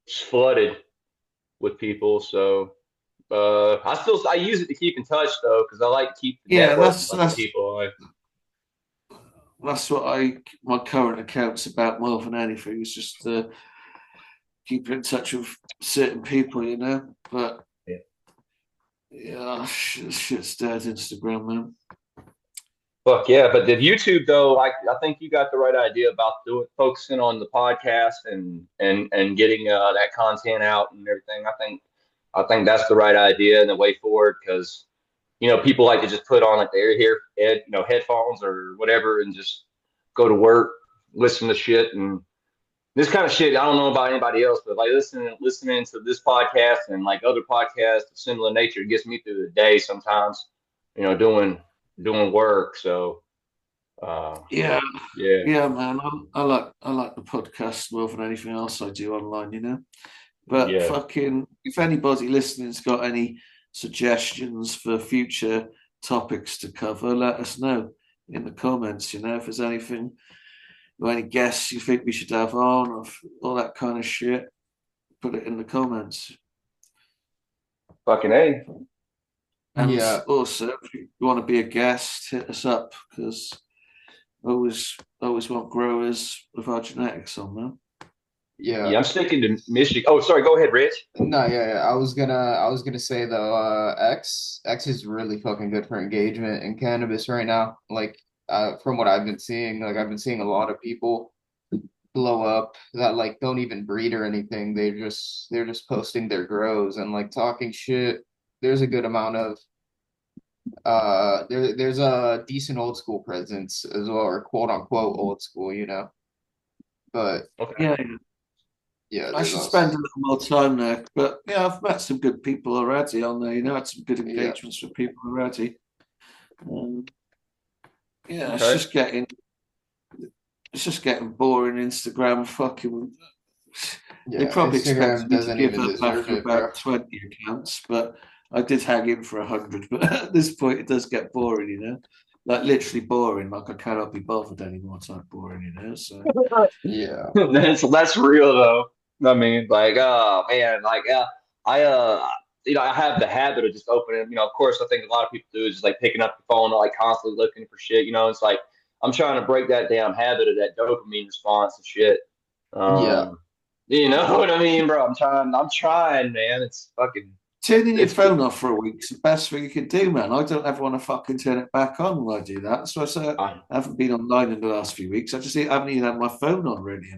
it's flooded with people. So I use it to keep in touch though, because I like to keep that's people. That's what my current account's about more than anything. It's just keep in touch with certain people, you know. But shit's dead. Instagram, man. Fuck yeah, but the YouTube though, I think you got the right idea about focusing on the podcast and getting that content out and everything. I think that's the right idea and the way forward, because people like to just put on like their headphones or whatever and just go to work, listen to shit, and this kind of shit. I don't know about anybody else, but like listening to this podcast and like other podcasts of similar nature, it gets me through the day sometimes. Doing work. So yeah, man. I like the podcast more than anything else I do online, you know. But fucking, if anybody listening's got any suggestions for future topics to cover, let us know in the comments. You know, if there's anything or any guests you think we should have on, or all that kind of shit, put it in the comments. Fucking A. And also, if you want to be a guest, hit us up, because I always want growers with our genetics on, man. Yeah, I'm sticking to Michigan. Oh, sorry. Go ahead, Rich. No, I was gonna say though, X is really fucking good for engagement in cannabis right now. Like, from what I've been seeing, like I've been seeing a lot of people blow up that like don't even breed or anything. They're just posting their grows and like talking shit. There's a good amount of there's a decent old school presence as well, or quote unquote old school, you know. But I should spend a little more time there. But yeah, I've met some good people already on there. You know, had some good engagements with people already. It's just getting boring. Instagram fucking. They probably expect me to give up after about 20 accounts, but I did hang in for 100, but at this point it does get boring, like literally boring. Like I cannot be bothered anymore. Type boring, So Yeah. That's real though. I mean, like, oh man, like, I I have the habit of just opening. Of course, I think a lot of people do is just like picking up the phone and like constantly looking for shit. It's like I'm trying to break that damn habit of that dopamine response and shit. Yeah. Um, you know what I mean, bro? I'm trying, man. It's fucking, turning your it's phone off for a week's the best thing you can do, man. I don't ever want to fucking turn it back on when I do that. So I say I, I haven't been online in the last few weeks. I just haven't even had my phone on really,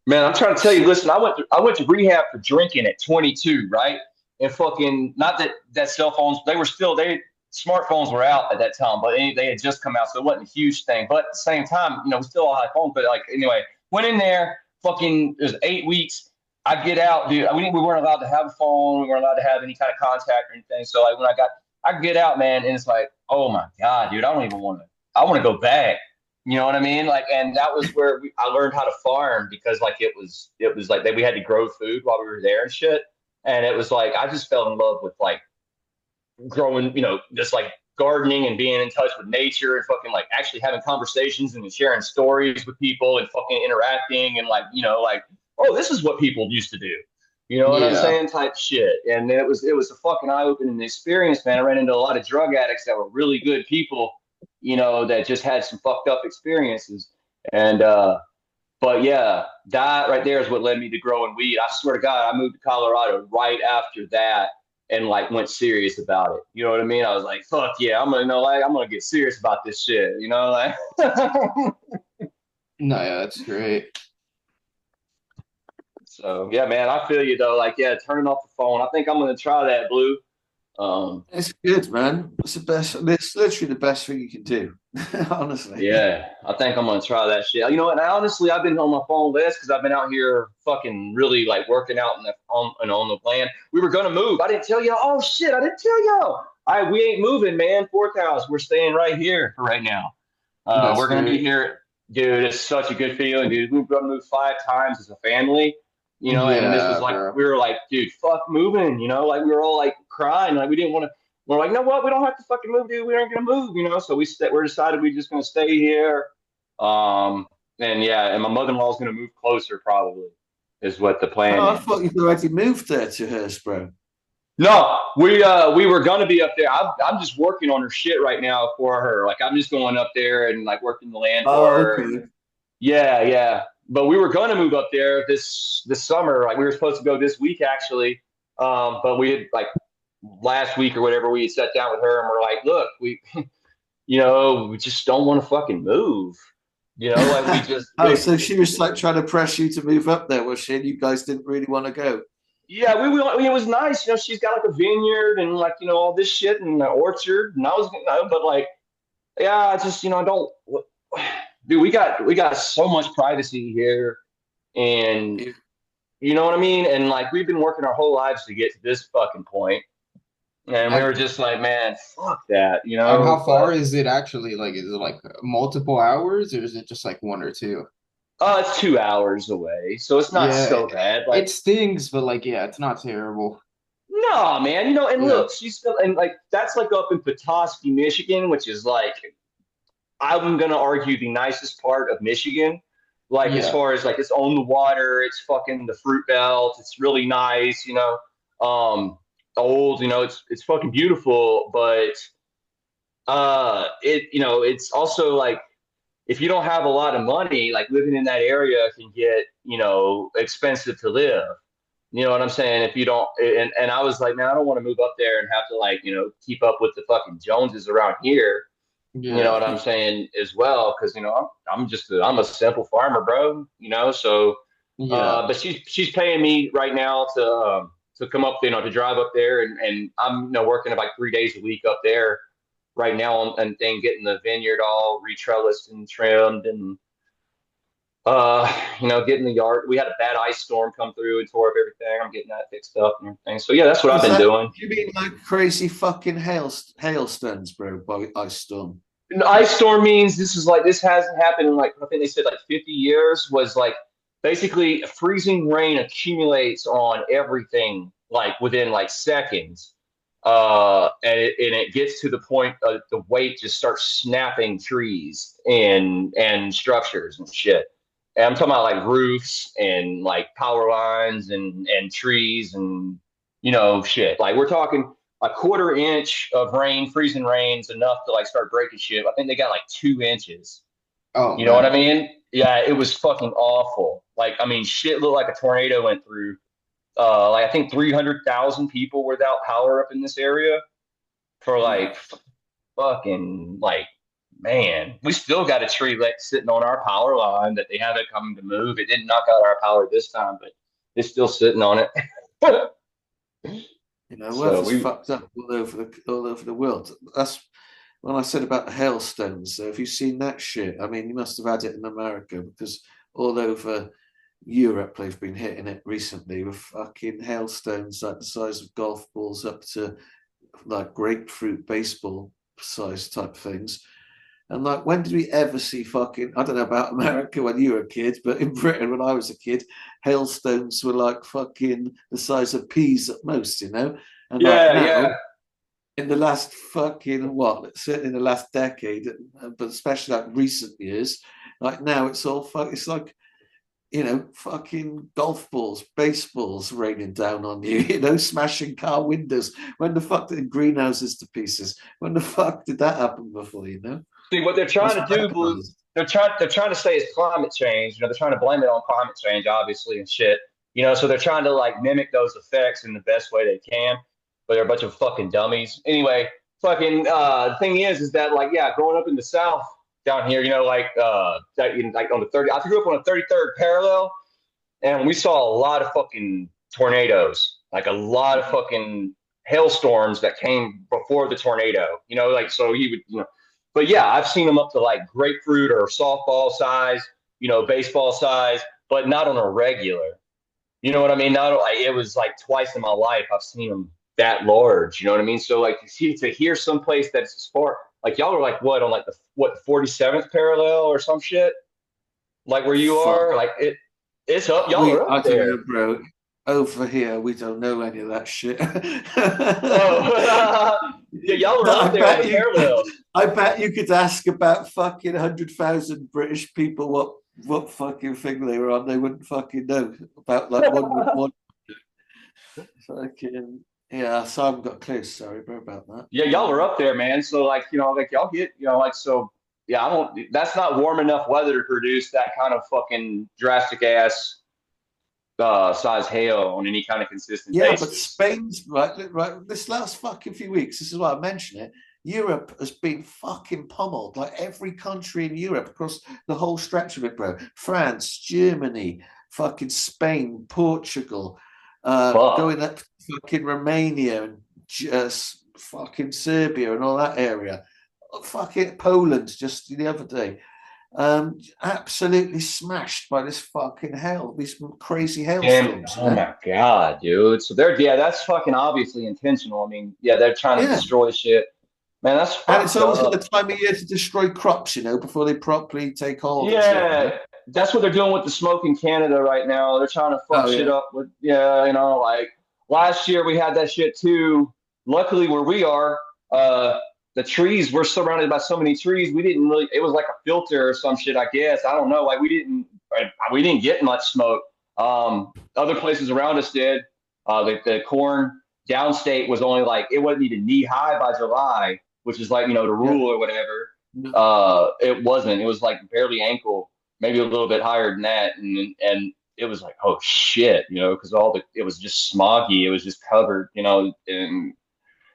Man, I'm trying to tell you. Listen, I went to rehab for drinking at 22, right? And fucking, not that cell phones, they smartphones were out at that time, but they had just come out, so it wasn't a huge thing. But at the same time, we still all had phones. But like anyway, went in there, fucking, it was 8 weeks. I get out, dude. We weren't allowed to have a phone. We weren't allowed to have any kind of contact or anything. So like I get out, man, and it's like, oh my god, dude, I don't even want to. I want to go back. You know what I mean? Like, and that was where I learned how to farm because like it was like that we had to grow food while we were there and shit. And it was like I just fell in love with like growing, just like gardening and being in touch with nature and fucking like actually having conversations and sharing stories with people and fucking interacting and like, like, oh, this is what people used to do. You know what I'm Yeah. saying? Type shit. And it was a fucking eye-opening experience, man. I ran into a lot of drug addicts that were really good people, that just had some fucked up experiences. And but yeah, that right there is what led me to growing weed. I swear to God, I moved to Colorado right after that and like went serious about it. You know what I mean? I was like, fuck yeah, I'm gonna get serious about this shit, like No, yeah, that's great. so yeah, man, I feel you though. Like, yeah, turning off the phone. I think I'm gonna try that, Blue. It's good, man. It's the best. It's literally the best thing you can do, honestly. Yeah, I think I'm gonna try that shit. And honestly, I've been on my phone less because I've been out here fucking really like working out on the plan. We were gonna move. I didn't tell y'all. Oh shit, I didn't tell y'all. We ain't moving, man. Fourth house. We're staying right here for right now. That's We're gonna be great. here, dude. It's such a good feeling, dude. We've gonna move 5 times as a family, and this was Yeah, like bro. we were like, dude, fuck moving, like we were all like crying, like we didn't want to. We're like, you know what? We don't have to fucking move, dude. We aren't gonna move, So we're decided we're just gonna stay here. Um, and yeah, and my mother-in-law is gonna move closer, probably, is what the plan Oh, I is. thought you'd already moved there to Hillsborough. No, we were gonna be up there. I'm just working on her shit right now for her. Like I'm just going up there and like working the land for Oh, her. And okay. yeah, yeah. But we were gonna move up there this summer. Like we were supposed to go this week actually. But we had like last week or whatever, we had sat down with her and we're like, look, we just don't want to fucking move. Like we just Oh, so she was like trying to press you to move up there, was she? And you guys didn't really want to go. yeah, it was nice. She's got like a vineyard and like, all this shit and an orchard. And I was, but like, yeah, I just, I don't, dude, we got so much privacy here. And Yeah. you know what I mean? And like, we've been working our whole lives to get to this fucking point. And we And were just like, man, fuck that, and how But far is it actually? Like, is it like multiple hours or is it just like one or two? it's 2 hours away, so it's not Yeah, so bad. it Like, stings, but like, yeah, it's not terrible. no, man, and Yeah. look, she's still, and like, that's like up in Petoskey, Michigan, which is like, I'm gonna argue the nicest part of Michigan. Like, as Yeah. far as like, it's on the water, it's fucking the fruit belt, it's really nice, old, it's fucking beautiful, but it's also like if you don't have a lot of money, like living in that area can get, expensive to live. You know what I'm saying? If you don't, and I was like, man, I don't want to move up there and have to like, keep up with the fucking Joneses around here. You know Yeah. what I'm saying as well? Because I'm a simple farmer, bro. So, Yeah. but she's paying me right now to come up, to drive up there, and I'm working about 3 days a week up there right now and then getting the vineyard all retrellised and trimmed and getting the yard. We had a bad ice storm come through and tore up everything. I'm getting that fixed up and everything. So yeah, that's what I've Is been that, doing. do you mean like crazy fucking hailstones, bro, by ice storm? An ice storm means this hasn't happened in like I think they said like 50 years. Was like basically freezing rain accumulates on everything like within like seconds. and it gets to the point the weight just starts snapping trees and structures and shit. And I'm talking about like roofs and like power lines and trees and shit. Like we're talking a quarter inch of rain, freezing rain's enough to like start breaking shit. I think they got like 2 inches. Oh You know what I man. mean? Yeah, it was fucking awful. Like I mean, shit looked like a tornado went through. Like I think 300,000 people were without power up in this area for like fucking like man, we still got a tree like sitting on our power line that they haven't come to move. It didn't knock out our power this time, but it's still sitting on it. So Weather's we fucked up all over the world. That's when I said about the hailstones. So have you seen that shit? I mean, you must have had it in America because all over Europe they've been hitting it recently with fucking hailstones like the size of golf balls up to like grapefruit baseball size type things. And like, when did we ever see fucking? I don't know about America when you were a kid, but in Britain when I was a kid, hailstones were like fucking the size of peas at most, And like yeah. now, in the last fucking what, certainly in the last decade, but especially like recent years, like now it's all it's like fucking golf balls, baseballs raining down on you, smashing car windows. When the fuck did greenhouses to pieces? When the fuck did that happen before? See what they're That's trying to do, Blue. mechanized. They're trying to say it's climate change. They're trying to blame it on climate change, obviously, and shit. So they're trying to like mimic those effects in the best way they can, but they're a bunch of fucking dummies. Anyway, fucking the thing is that like yeah, growing up in the South down here, like on the 30, I grew up on the 33rd parallel, and we saw a lot of fucking tornadoes, like a lot of fucking hailstorms that came before the tornado. Like so you would but yeah, I've seen them up to like grapefruit or softball size, baseball size, but not on a regular. You know what I mean? Not like it was like twice in my life I've seen them that large. You know what I mean? So like to hear someplace that's as far like y'all are like what on like the 47th parallel or some shit like where you Fuck. are like it's up. Y'all are I up don't there. know, bro. Over here, we don't know any of that shit. Oh, yeah, y'all are But up there on the parallels. I bet you could ask about fucking 100,000 British people what fucking thing they were on. They wouldn't fucking know about like one fucking yeah. So I haven't got a clue. Sorry, bro, about that. Yeah, y'all are up there, man. So like, like y'all get, like so. Yeah, I don't. That's not warm enough weather to produce that kind of fucking drastic ass size hail on any kind of consistent Yeah, but basis. Spain's right. This last fucking few weeks, this is why I mention it. Europe has been fucking pummeled. Like every country in Europe across the whole stretch of it, bro. France, Germany, fucking Spain, Portugal, Fuck. going up to fucking Romania and just fucking Serbia and all that area. Fucking Poland just the other day. Absolutely smashed by this fucking hail, these crazy Damn. hailstorms, Oh my god, dude. So yeah, that's fucking obviously intentional. I mean, yeah, they're trying to Yeah. destroy shit. Man, that's And it's fucked always at the up. time of year to destroy crops, before they properly take hold and shit. Yeah, that's what they're doing with the smoke in Canada right now. They're trying to fuck Oh shit yeah. up with, yeah, like last year we had that shit too. Luckily, where we are, the trees, we're surrounded by so many trees. We didn't really, it was like a filter or some shit, I guess. I don't know. Like we didn't get much smoke. Other places around us did. The corn downstate was only like, it wasn't even knee high by July, which is like, the Yeah. rule or whatever. It wasn't. It was like barely ankle, maybe a little bit higher than that, and it was like, oh shit, because it was just smoggy. It was just covered, and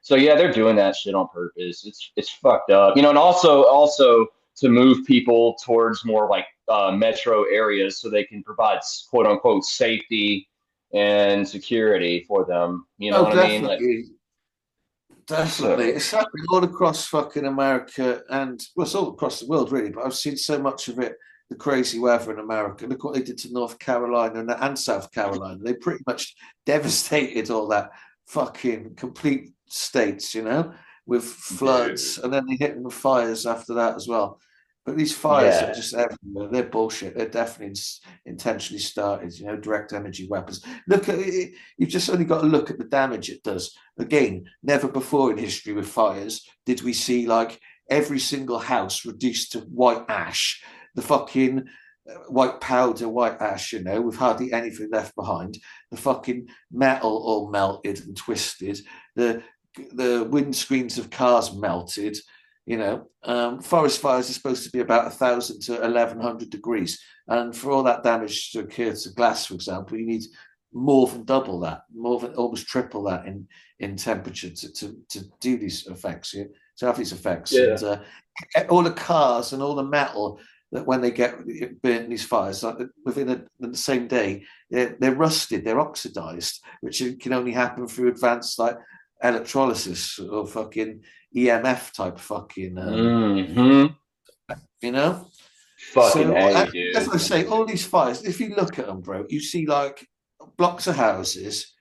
so yeah, they're doing that shit on purpose. It's fucked up, and also to move people towards more like metro areas so they can provide quote unquote safety and security for them. You know Oh, what I mean? Like definitely. Definitely. so. It's happening all across fucking America and well, it's all across the world really, but I've seen so much of it, the crazy weather in America. Look what they did to North Carolina and South Carolina. They pretty much devastated all that fucking complete states, with floods, Dude. and then they hit them with fires after that as well. But these fires are Yeah. just everywhere. They're bullshit. They're definitely intentionally started, direct energy weapons. Look at it. You've just only got to look at the damage it does. Again, never before in history with fires did we see like every single house reduced to white ash, the fucking white powder, white ash, with hardly anything left behind. The fucking metal all melted and twisted. The windscreens of cars melted. Forest fires are supposed to be about 1,000 to 1,100 degrees, and for all that damage to occur to glass, for example, you need more than double that, more than almost triple that in temperature to do these effects, to have these effects. Yeah. And all the cars and all the metal that when they get burnt in these fires, like within the same day, they're rusted, they're oxidized, which can only happen through advanced like electrolysis or fucking EMF type fucking, Fucking So, A, dude. as I say, all these fires, if you look at them, bro, you see like blocks of houses,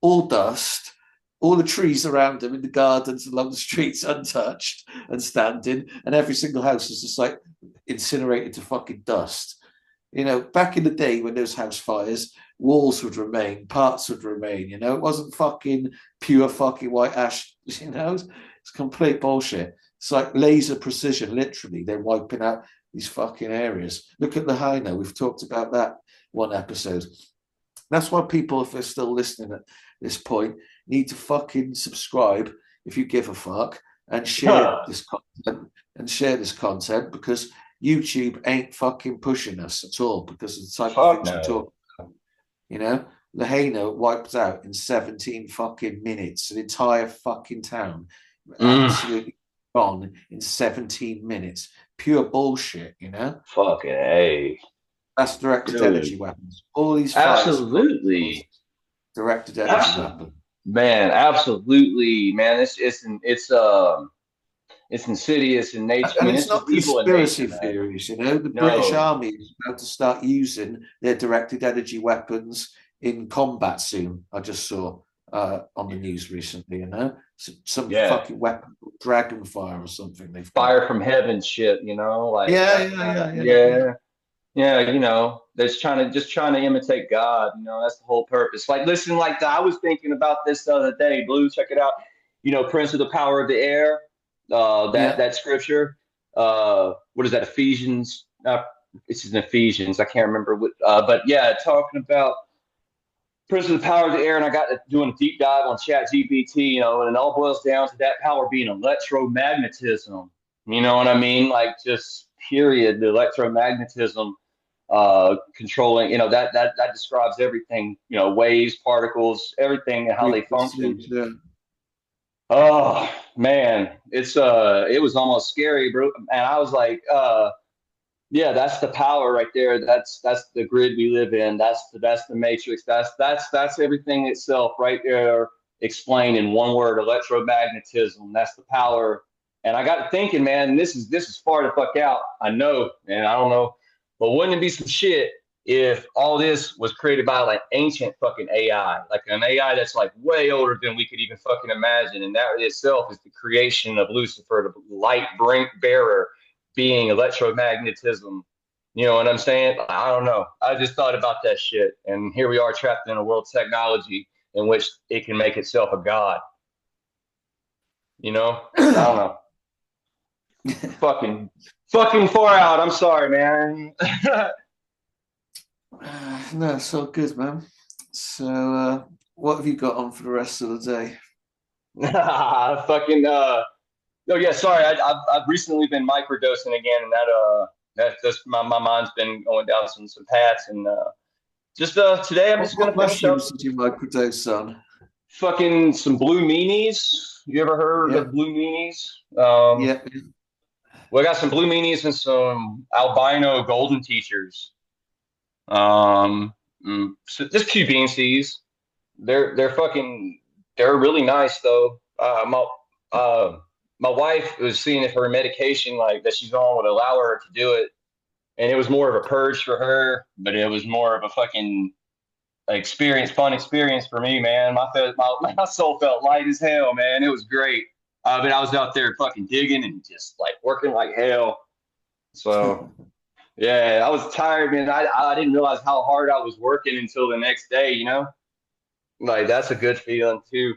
all dust, all the trees around them in the gardens along the streets untouched and standing, and every single house is just like incinerated to fucking dust. Back in the day when there was house fires, walls would remain, parts would remain, it wasn't fucking pure fucking white ash, it's complete bullshit. It's like laser precision, literally. They're wiping out these fucking areas. Look at the Hino. We've talked about that one episode. That's why people, if they're still listening at this point, need to fucking subscribe if you give a fuck and share this content because YouTube ain't fucking pushing us at all because of the type of things we talk about. Lahaina wiped out in 17 fucking minutes, an entire fucking town. Absolutely gone in 17 minutes. Pure bullshit, Fucking A. That's directed energy weapons. All these absolutely directed energy weapons. Man, absolutely, man. It's insidious in nature. And it's not conspiracy theories, The British Army is about to start using their directed energy weapons in combat soon. I just saw on the news recently, some fucking weapon, Dragonfire or something. They've fire from heaven shit, like they're trying to imitate God. That's the whole purpose. Like, listen, like I was thinking about this the other day. Blue, check it out. Prince of the power of the air. That scripture. What is that? Ephesians. It's in Ephesians. I can't remember what. But yeah, talking about Prince of the power of the air, and I got to doing a deep dive on ChatGPT. And it all boils down to that power being electromagnetism. You know what I mean? Like, just period. The electromagnetism controlling. That describes everything. Waves, particles, everything, and how they function. Yeah. Oh man, it was almost scary, bro. And I was like, yeah, that's the power right there. That's the grid we live in. That's the matrix. That's everything itself right there, explained in one word: electromagnetism. That's the power. And I got thinking, man, this is far the fuck out. I know, and I don't know, but wouldn't it be some shit if all this was created by like ancient fucking AI, like an AI that's like way older than we could even fucking imagine. And that itself is the creation of Lucifer, the light bearer being electromagnetism. You know what I'm saying? I don't know. I just thought about that shit. And here we are trapped in a world technology in which it can make itself a god. I don't know. fucking far out. I'm sorry, man. No, it's all good, man. So, what have you got on for the rest of the day? Oh yeah, sorry. I've recently been microdosing again, and that's just my mind's been going down some paths, and just today I'm just gonna finish up. Did you microdose on? Fucking some blue meanies. You ever heard of blue meanies? Yeah. Well, I got some blue meanies and some albino golden teachers. So just few bean seeds. They're really nice though. My wife was seeing if her medication like that she's on would allow her to do it, and it was more of a purge for her, but it was more of a fucking fun experience for me, man. My soul felt light as hell, man. It was great. But I was out there fucking digging and just like working like hell. So yeah, I was tired, man. I didn't realize how hard I was working until the next day, you know? Like that's a good feeling too.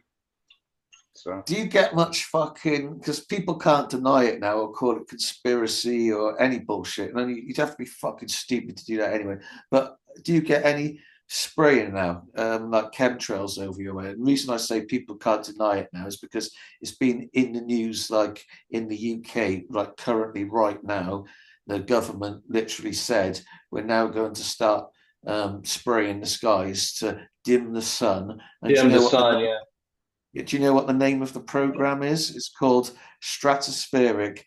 So Do you get much fucking, because people can't deny it now or call it conspiracy or any bullshit. And you'd have to be fucking stupid to do that anyway. But do you get any spraying now, like chemtrails over your way? And the reason I say people can't deny it now is because it's been in the news, like in the UK, like currently right now, the government literally said we're now going to start spraying the skies to dim the sun. And do dim you the know what sun, yeah. do you know what the name of the program is? It's called stratospheric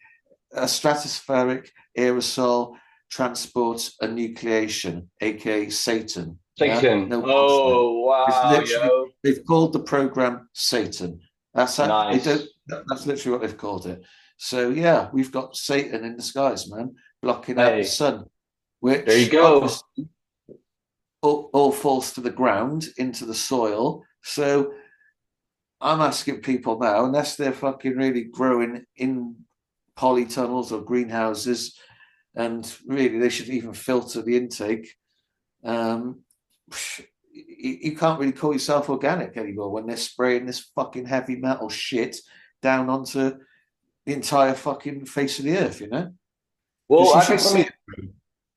aerosol transport enucleation, aka Satan. Yeah, Satan. no bullshit. Oh It's wow, literally yo. they've called the program Satan. That's that they don't. Nice. That's literally what they've called it. So yeah, we've got Satan in the skies, man, blocking out the Hey, sun, there you which go. obviously all falls to the ground into the soil. So I'm asking people now, unless they're fucking really growing in polytunnels or greenhouses, and really they should even filter the intake. Um, you can't really call yourself organic anymore when they're spraying this fucking heavy metal shit down onto the entire fucking face of the earth, you know? Well, Because you I should think let see me. it.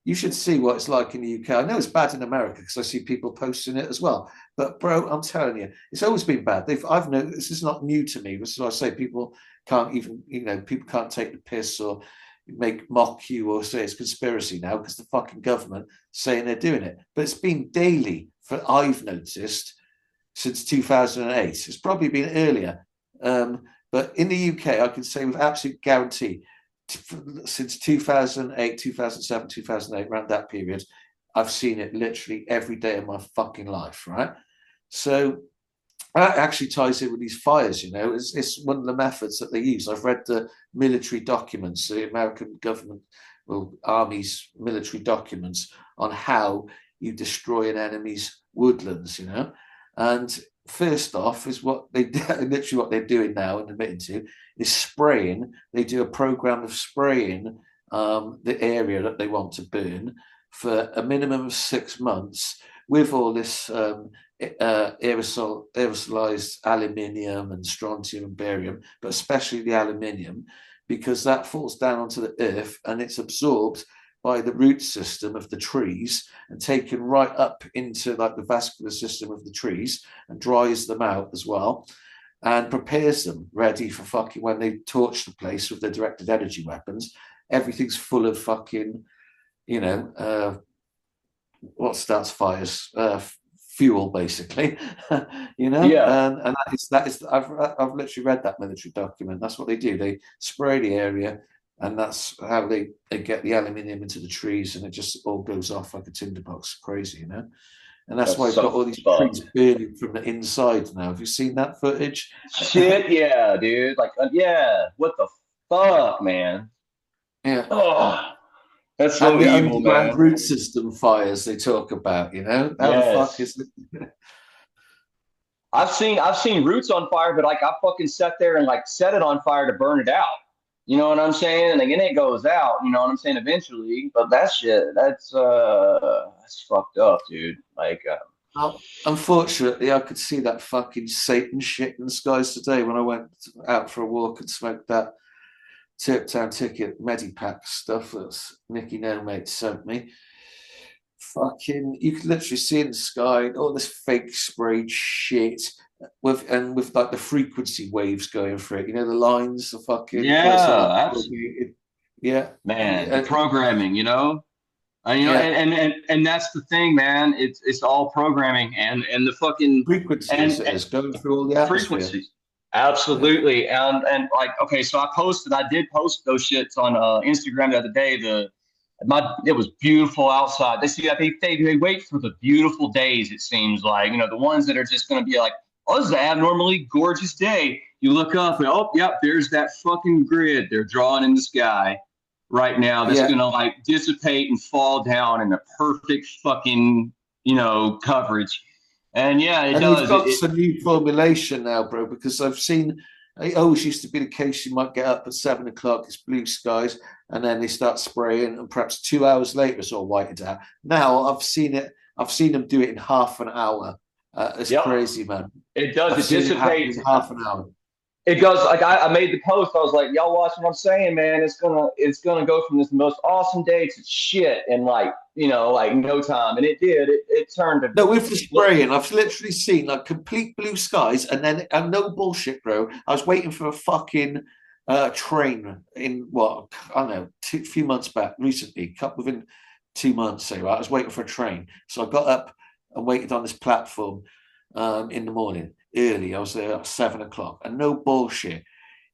You should see what it's like in the UK. I know it's bad in America because I see people posting it as well. But bro, I'm telling you, it's always been bad. I've noticed this is not new to me. This is what I say. People can't even, people can't take the piss or make mock you or say it's conspiracy now because the fucking government saying they're doing it. But it's been daily for I've noticed since 2008. It's probably been earlier. But in the UK, I can say with absolute guarantee since 2008, 2007, 2008, around that period, I've seen it literally every day of my fucking life, right? So that actually ties in with these fires, it's one of the methods that they use. I've read the military documents, the American government, well, Army's military documents on how you destroy an enemy's woodlands, and first off is what they do, literally what they're doing now and admitting to is spraying. They do a program of spraying the area that they want to burn for a minimum of 6 months with all this aerosolized aluminium and strontium and barium, but especially the aluminium, because that falls down onto the earth and it's absorbed by the root system of the trees and taken right up into like the vascular system of the trees and dries them out as well and prepares them ready for fucking when they torch the place with their directed energy weapons. Everything's full of fucking, what starts fires? Fuel, basically, Yeah. and that is I've literally read that military document. That's what they do. They spray the area, and that's how they get the aluminium into the trees, and it just all goes off like a tinderbox, crazy, And that's That's why I've got so all these trees fucked. burning from the inside now. Have you seen that footage? Shit, yeah, dude. Like, yeah. What the fuck, man? Yeah. Oh, that's And so the evil, underground man. root system fires they talk about, How the fuck Yes. is it? I've seen roots on fire, but like I fucking sat there and like set it on fire to burn it out. You know what I'm saying? And again, it goes out. You know what I'm saying? Eventually, but that shit, that's fucked up, dude. Like, Unfortunately, I could see that fucking Satan shit in the skies today when I went out for a walk and smoked that Terpene ticket Medipack stuff that Nicky No Mate sent me. Fucking, you could literally see in the sky all this fake sprayed shit with like the frequency waves going through it. The lines, the fucking where it's all like yeah, that's propagated. Yeah, man, the yeah, programming, yeah. and that's the thing, man. It's all programming and the fucking Frequencies and it is going through all the atmosphere. frequencies. Yeah, Absolutely. And like, okay, so I did post those shits on Instagram the other day. It was beautiful outside. They wait for the beautiful days, it seems like, the ones that are just gonna be like, oh, this is an abnormally gorgeous day. You look up and oh yep, there's that fucking grid they're drawing in the sky right now that's yeah. gonna like dissipate and fall down in a perfect fucking, coverage. And yeah, it And you've does. got some new formulation now, bro, because I've seen It always used to be the case you might get up at 7 o'clock, it's blue skies, and then they start spraying, and perhaps 2 hours later it's all whited out. Now I've seen them do it in half an hour. It's Yep, crazy, man. it does. I've It seen it happen in dissipates. half an hour. It goes like I made the post. I was like, y'all watch what I'm saying, man. It's gonna go from this most awesome day to shit in like like no time, and it did. It turned to No, with the look. spraying, I've literally seen like complete blue skies, and then and no bullshit, bro. I was waiting for a fucking train in what I don't know, few months back, recently, within 2 months. Say right, I was waiting for a train, so I got up and waited on this platform in the morning early. I was there at 7 o'clock, and no bullshit.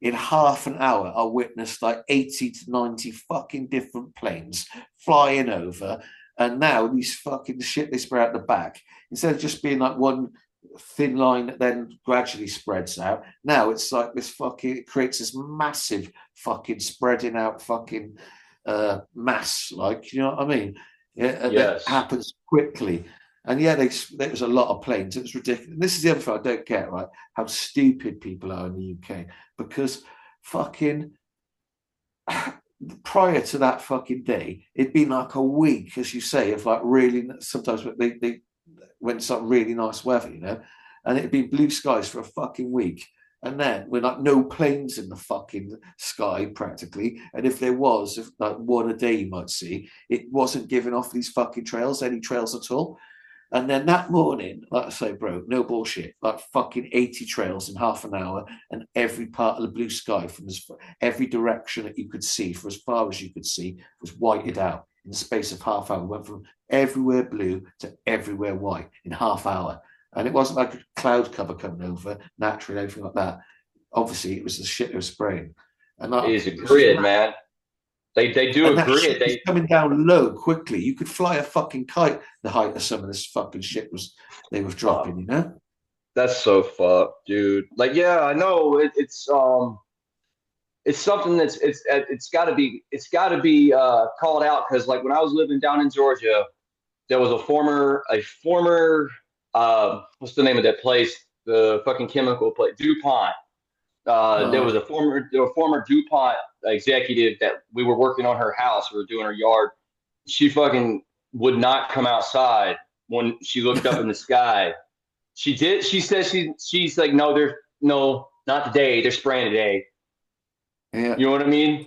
In half an hour, I witnessed like 80 to 90 fucking different planes flying over. And now these fucking shit they spray out the back, instead of just being like one thin line that then gradually spreads out, now it's like this fucking, it creates this massive fucking spreading out fucking mass, like, you know what I mean? Yeah, that Yes. happens quickly. And yeah, there was a lot of planes. It was ridiculous. And this is the other thing I don't get, right? How stupid people are in the UK, because fucking prior to that fucking day, it'd been like a week, as you say, of like really, sometimes they went some really nice weather, and it'd been blue skies for a fucking week. And then we're like no planes in the fucking sky practically. And if there was, if like one a day you might see, it wasn't giving off these fucking trails, any trails at all. And then that morning, like I say, bro, no bullshit, like fucking 80 trails in half an hour, and every part of the blue sky from every direction that you could see for as far as you could see was whited out in the space of half hour. We went from everywhere blue to everywhere white in half hour. And it wasn't like a cloud cover coming over naturally, anything like that. Obviously, it was the shit they were spraying. And It that, is a it's just grid, man. They do and a that grid. shit was They coming down low quickly. You could fly a fucking kite the height of some of this fucking shit was they were dropping, That's so fucked, dude. Like, yeah, I know it's something it's got to be called out because like when I was living down in Georgia, there was a former what's the name of that place? The fucking chemical place, DuPont. Uh, There was a former DuPont executive that we were working on her house. We were doing her yard. She fucking would not come outside when she looked up in the sky. She did. She says she's like, no, there's no, not today. They're spraying today. yeah, You know what I mean?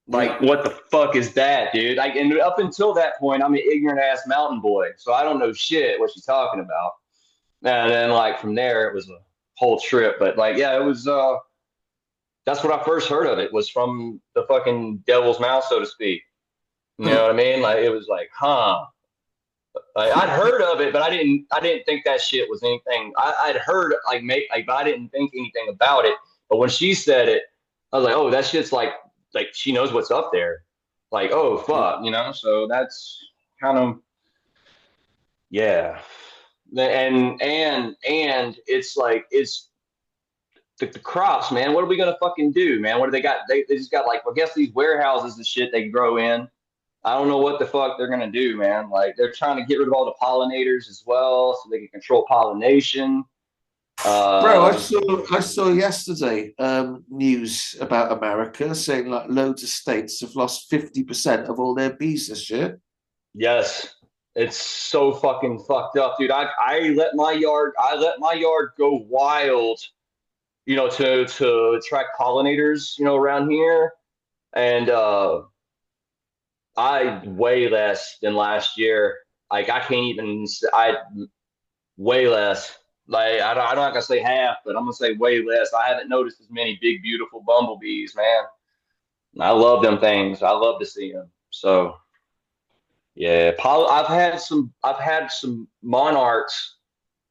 yeah. Like, what the fuck is that, dude? Like, and up until that point, I'm an ignorant ass mountain boy, so I don't know shit what she's talking about. And then, like, from there, it was a whole trip. But like, yeah, it was. That's what I first heard of it was from the fucking devil's mouth, so to speak. You know what I mean? Like, it was like, huh. Like, I'd heard of it, but I didn't think that shit was anything. I'd heard but I didn't think anything about it. But when she said it, I was like, oh, that shit's like she knows what's up there. Like, oh fuck. So that's kind of yeah. And it's like it's the crops, man. What are we gonna fucking do, man? What do they got? They just got like, well, I guess these warehouses and shit they grow in. I don't know what the fuck they're gonna do, man. Like they're trying to get rid of all the pollinators as well, so they can control pollination. Bro, Uh, I saw yesterday news about America saying like loads of states have lost 50% of all their bees this year. yes, it's so fucking fucked up, dude. I let my yard go wild, to attract pollinators, around here, and I way less than last year. Like I can't even. I way less. Like I'm not gonna say half, but I'm gonna say way less. I haven't noticed as many big, beautiful bumblebees, man. I love them things. I love to see them. So yeah, I've had some monarchs,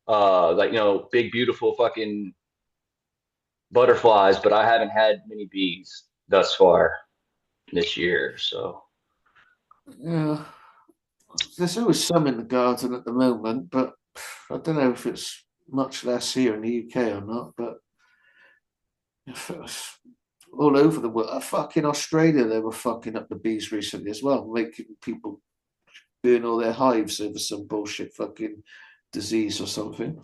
like big, beautiful fucking butterflies, but I haven't had many bees thus far this year. So Yeah, there's always some in the garden at the moment, but I don't know if it's much less here in the UK or not. But if it's all over the world, fucking Australia, they were fucking up the bees recently as well, making people burn all their hives over some bullshit fucking disease or something.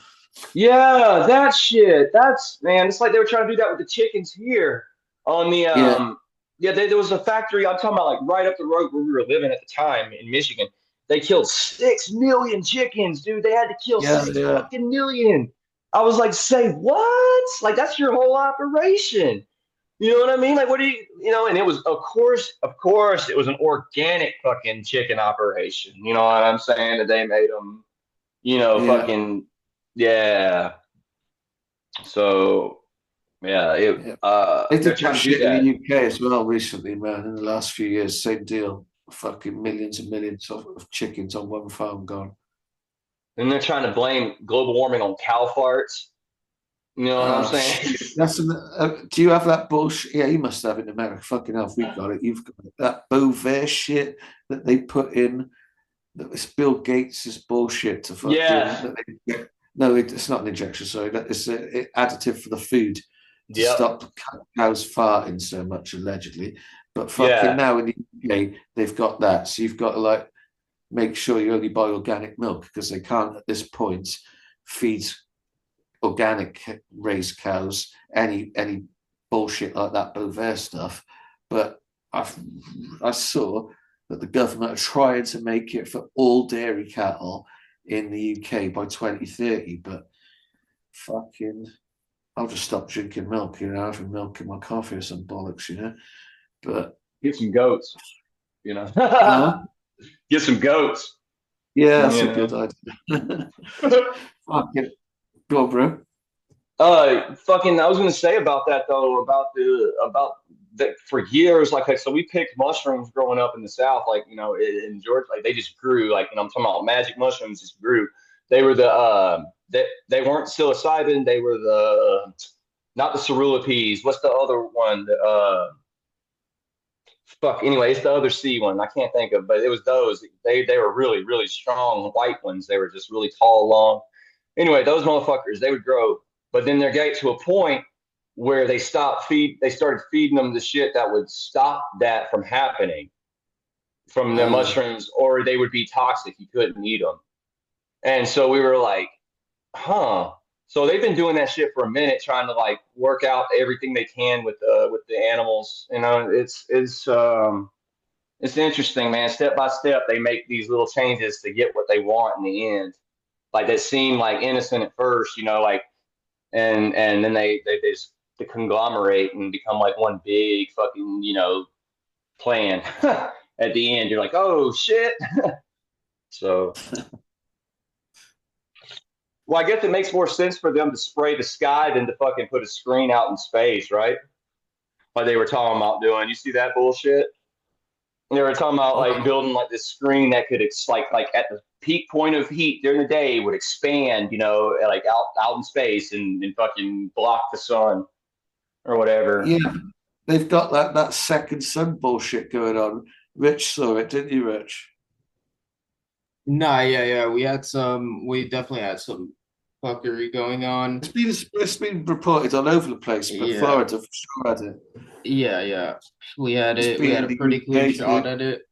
Yeah, that shit. That's man. It's like they were trying to do that with the chickens here on the Yeah, Yeah, there was a factory. I'm talking about like right up the road where we were living at the time in Michigan. They killed 6 million chickens, dude. They had to kill yeah, six yeah, fucking million. I was like, say what? Like that's your whole operation. You know what I mean? Like, what do you know? And it was, of course, it was an organic fucking chicken operation. You know what I'm saying? That they made them, yeah, fucking, yeah. So yeah, yeah. They they're did that trying to do shit in the that. UK as well recently, man. In the last few years, same deal. Fucking millions and millions of chickens on one farm gone. And they're trying to blame global warming on cow farts. You know what I'm Oh saying? shit! Do you have that bullshit? Yeah, you must have in America. Fucking hell, if we got it. You've got it. That Beauvais shit that they put in. That it's Bill Gates' bullshit to fucking. Yeah. No, it's not an injection. Sorry, that is an additive for the food to Yep. stop cows farting so much allegedly. But fucking Yeah. now in the UK they've got that, so you've got to like make sure you only buy organic milk because they can't at this point feed organic raised cows any bullshit like that Beauvais stuff. But I've, I saw that the government are trying to make it for all dairy cattle in the UK by 2030. But fucking, I'll just stop drinking milk, having milk in my coffee or some bollocks, But, Get some goats. You know. huh? Get some goats. Yeah, You that's a good know. idea. Fucking, go on, bro. Fucking. I was gonna say about that though, about that for years. Like, so we picked mushrooms growing up in the South, like in Georgia, like they just grew. Like, I'm talking about magic mushrooms just grew. They were they weren't psilocybin. They were the not the cerula peas. What's the other one? Fuck. Anyway, it's the other C one. I can't think of, but it was those. They were really really strong white ones. They were just really tall, long. Anyway, those motherfuckers they would grow, but then they get to a point where they started feeding them the shit that would stop that from happening from the Uh, mushrooms, or they would be toxic. You couldn't eat them. And so we were like, huh. So they've been doing that shit for a minute, trying to like work out everything they can with the animals. It's interesting, man. Step by step, they make these little changes to get what they want in the end. Like that seem like innocent at first, like, and then they just they conglomerate and become like one big fucking plan. At the end, you're like, oh shit. So, well, I guess it makes more sense for them to spray the sky than to fucking put a screen out in space, right? Like they were talking about doing. You see that bullshit? They were talking about like oh, building like this screen that could like at the peak point of heat during the day would expand, like out in space and fucking block the sun or whatever. yeah, they've got that second son bullshit going on. Rich saw it, didn't you, Rich? Nah, yeah. We definitely had some fuckery going on. It's been reported all over the place, but Yeah, Florida for sure had it. yeah. We had It's it. We been had in a the pretty clean UK shot too. at it.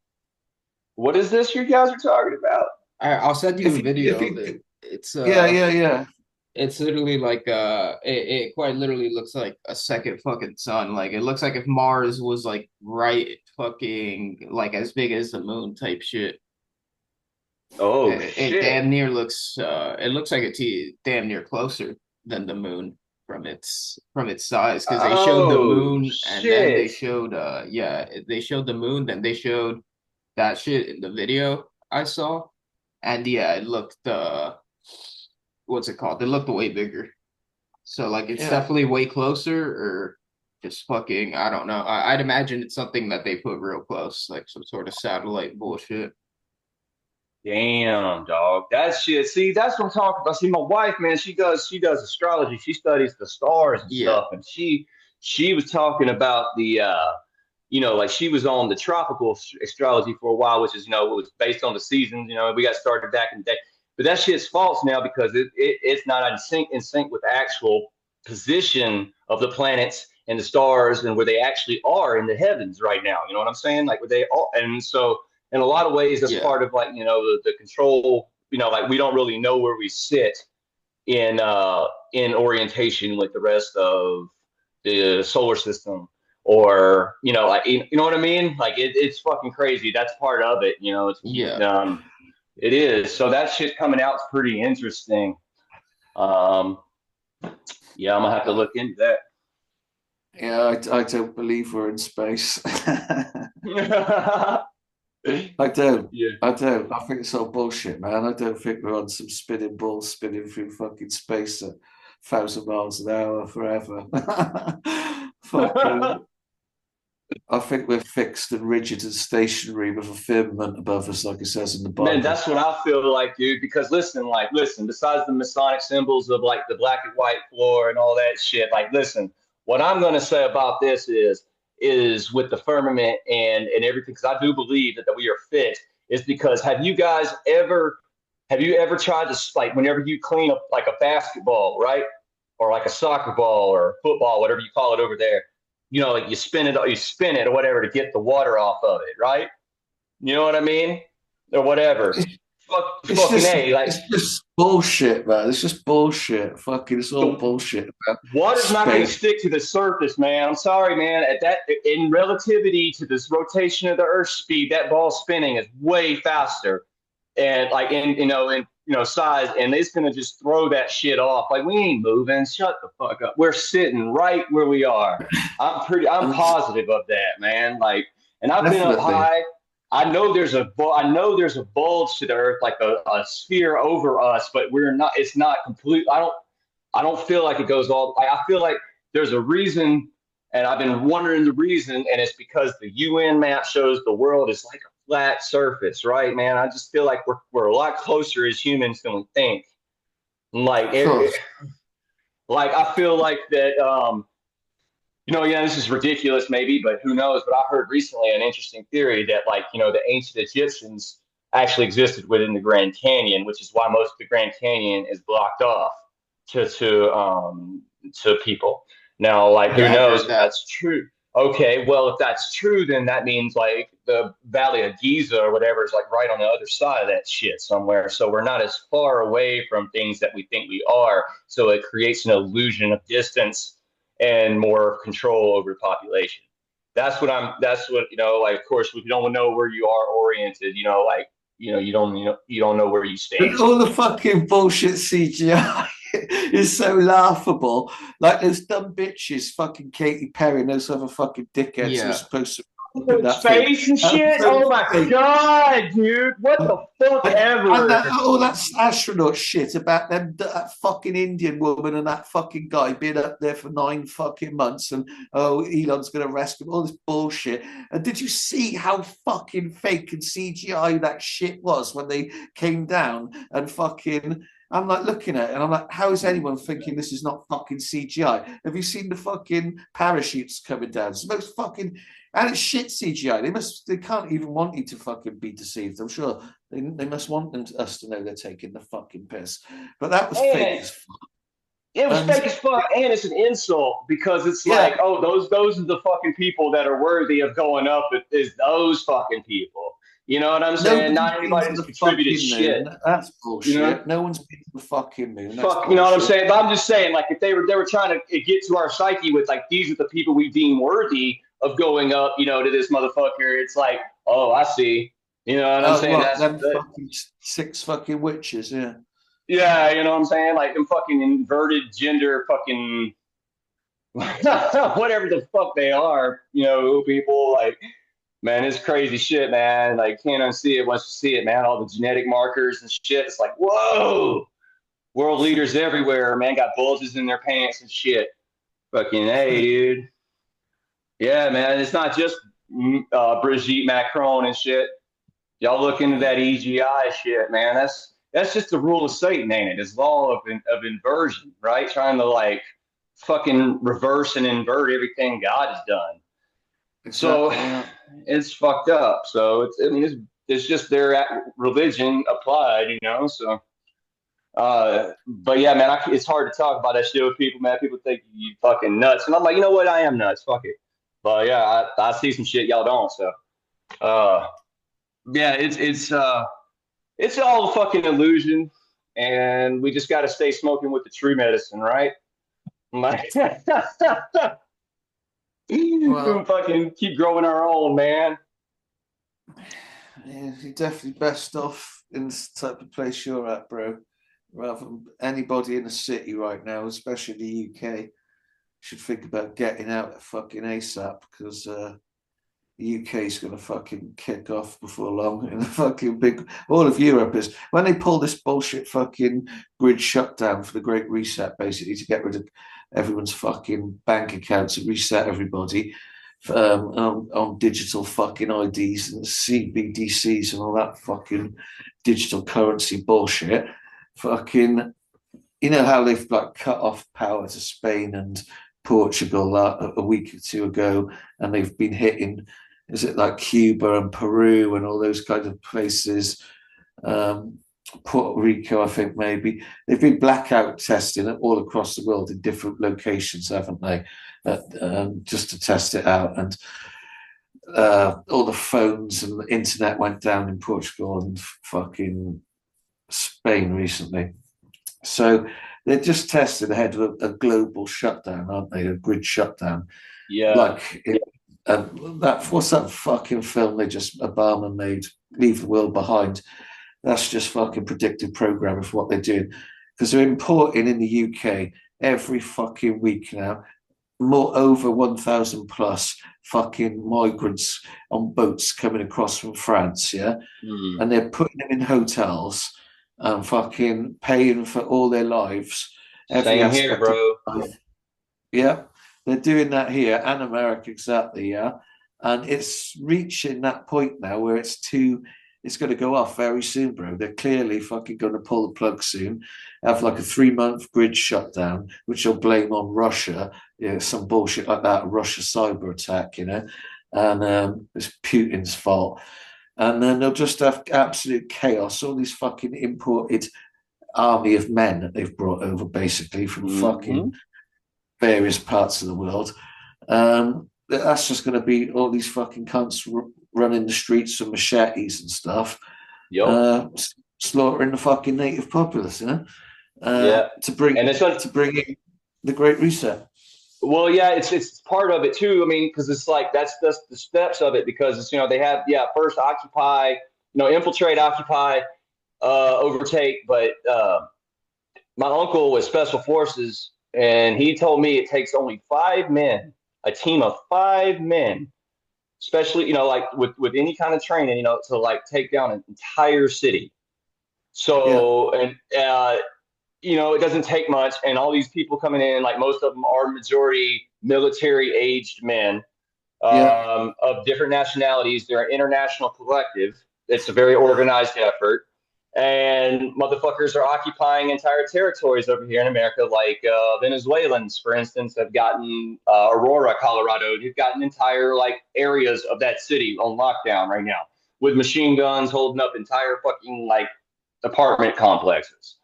What is this you guys are talking about? I'll send you If a you, if video of it. you, yeah, yeah, yeah, It's literally like it quite literally looks like a second fucking sun. Like it looks like if Mars was like right fucking like as big as the moon type shit. Oh It shit! damn near looks it looks like it's damn near closer than the moon from its size because they showed the Oh moon and then they shit! showed they showed the moon then they showed that shit in the video I saw and yeah it looked what's it called? It looked way bigger. So like it's yeah. definitely way closer or just fucking I don't know. I'd imagine it's something that they put real close, like some sort of satellite bullshit. Damn, dog. That shit. See, that's what I'm talking about. See, my wife, man, she does astrology. She studies the stars and Yeah. stuff, and she was talking about like she was on the tropical astrology for a while, which is it was based on the seasons. We got started back in the day, but that shit's false now because it's not in sync with the actual position of the planets and the stars and where they actually are in the heavens right now. You know what I'm saying? Like where they are, and so in a lot of ways, that's Yeah. part of like the control. Like we don't really know where we sit in orientation with the rest of the solar system, or like you know what I mean? Like it's fucking crazy. That's part of it. Yeah. It is. So that shit coming out is pretty interesting. Um, yeah, I'm gonna have to look into that. Yeah, I don't believe we're in space. I don't. Yeah. I don't. I think it's all bullshit, man. I don't think we're on some spinning ball spinning through fucking space at 1,000 miles an hour forever. Fucking. I think we're fixed and rigid and stationary with a firmament above us, like it says in the Man, Bible. that's what I feel like, dude. Because listen. Besides the Masonic symbols of like the black and white floor and all that shit, like, listen. What I'm gonna say about this is with the firmament and everything, because I do believe that we are fixed. Is because have you ever tried to, like, whenever you clean up like a basketball, right, or like a soccer ball or football, whatever you call it over there, like you spin it or whatever to get the water off of it, right? You know what I mean? Or whatever. It's Fucking just, A, like it's just bullshit, man. It's just bullshit. Fucking, it's all the bullshit about water's not going to space. stick to the surface, man. I'm sorry, man. At that, in relativity to this rotation of the Earth's speed, that ball spinning is way faster, and like in size, and it's going to just throw that shit off. Like, we ain't moving. Shut the fuck up. We're sitting right where we are. I'm And positive of that, man. Like, and I've been up definitely. high. I know there's a bulge to the Earth, like a sphere over us, but we're not. It's not complete. I don't feel like it goes all. I feel like there's a reason, and I've been wondering the reason, and it's because the UN map shows the world is like a flat surface, right, man? I just feel like we're a lot closer as humans than we think. Like Of course. like I feel like that. Yeah, this is ridiculous, maybe, but who knows? But I heard recently an interesting theory that, like, the ancient Egyptians actually existed within the Grand Canyon, which is why most of the Grand Canyon is blocked off to people. Now, like, who Yeah, I've knows heard if that. that's true? Okay, well, if that's true, then that means like the Valley of Giza or whatever is like right on the other side of that shit somewhere. So we're not as far away from things that we think we are. So it creates an illusion of distance and more control over the population. That's what, like, of course, if you don't know where you are oriented, like, you don't know where you And stand. all the fucking bullshit CGI is so laughable. Like those dumb bitches, fucking Katy Perry and those other fucking dickheads who are Yeah. supposed to in that thing. Space and That's shit. so Oh my fake. God, dude. What the fuck And that, ever. all that astronaut shit about them, that fucking Indian woman and that fucking guy being up there for 9 fucking months, and Elon's going to rescue him, all this bullshit. And did you see how fucking fake and CGI that shit was when they came down and fucking? I'm like looking at it and I'm like, how is anyone thinking this is not fucking CGI? Have you seen the fucking parachutes coming down? It's the most fucking, and it's shit CGI. They can't even want you to fucking be deceived. I'm sure they must want us to know they're taking the fucking piss. But that was fake And as fuck. it was And fake as fuck, and it's an insult because it's like, yeah, oh, those are the fucking people that are worthy of going up. Is those fucking people? You know what I'm saying? nobody's Not been anybody to that's the contributed fucking shit. moon. That's You know, bullshit. No one's been to the fucking moon. That's fuck. You know what I'm bullshit. saying? But I'm just saying, like, if they were trying to get to our psyche with like these are the people we deem worthy of going up, to this motherfucker. It's like, oh, I see. You know what I'm Oh, saying? what? That's Them that. fucking six fucking witches, yeah. Yeah, you know what I'm saying? Like them fucking inverted gender fucking whatever the fuck they are, people like, man, it's crazy shit, man. Like, can't unsee it once you see it, man. All the genetic markers and shit. It's like, whoa, world leaders everywhere, man. Got bulges in their pants and shit. Fucking hey, dude. Yeah, man. It's not just Brigitte Macron and shit. Y'all look into that EGI shit, man. That's just the rule of Satan, ain't it? It's law of inversion, right? Trying to like fucking reverse and invert everything God has done. So Exactly, yeah. it's fucked up. So it's just their religion applied, So, but yeah, man, it's hard to talk about that shit with people, man. People think you fucking nuts, and I'm like, you know what? I am nuts. Fuck it. But yeah, I see some shit y'all don't. So, uh, yeah, it's all a fucking illusion. and we just got to stay smoking with the tree medicine, right? Like, Well, fucking keep growing our own, man. yeah, you're definitely best off in the type of place you're at, bro. Rather than anybody in the city right now, especially the UK, should think about getting out fucking ASAP because the UK is going to fucking kick off before long. And the fucking big, all of Europe is, when they pull this bullshit fucking grid shutdown for the Great Reset, basically to get rid of everyone's fucking bank accounts and reset everybody on digital fucking IDs and CBDCs and all that fucking digital currency bullshit. Fucking, you know how they've like cut off power to Spain and Portugal a week or two ago, and they've been hitting, is it like Cuba and Peru and all those kinds of places, Puerto Rico, I think maybe. They've been blackout testing it all across the world in different locations, haven't they? Just to test it out. And all the phones and the internet went down in Portugal and fucking Spain recently. So they're just testing ahead of a global shutdown, aren't they? A grid shutdown. Yeah. Like what's that fucking film they just Obama made, Leave the World Behind? That's just fucking predictive programming for what they're doing. Because they're importing in the UK every fucking week now, more over 1,000 plus fucking migrants on boats coming across from France, yeah? And they're putting them in hotels and fucking paying for all their lives. Same here, bro. Yeah, they're doing that here and America, exactly, yeah. And it's reaching that point now where it's going to go off very soon, bro. They're clearly fucking going to pull the plug soon, have like a 3-month grid shutdown, which they'll blame on Russia, some bullshit like that, a Russia cyber attack, and it's Putin's fault. And then they'll just have absolute chaos, all these fucking imported army of men that they've brought over basically from fucking various parts of the world. That's just going to be all these fucking cunts running the streets with machetes and stuff, slaughtering the fucking native populace, to bring in the Great Reset. Well, yeah, it's part of it too. I mean, because it's like that's the steps of it. Because it's, they have first occupy, infiltrate, occupy, overtake. But my uncle was special forces, and he told me it takes only 5 men, a team of 5 men, especially like with any kind of training, to like take down an entire city. So it doesn't take much, and all these people coming in, like most of them are majority military-aged men of different nationalities. They're an international collective. It's a very organized effort, and motherfuckers are occupying entire territories over here in America. Like Venezuelans, for instance, have gotten Aurora, Colorado. They've gotten entire like areas of that city on lockdown right now with machine guns holding up entire fucking like apartment complexes.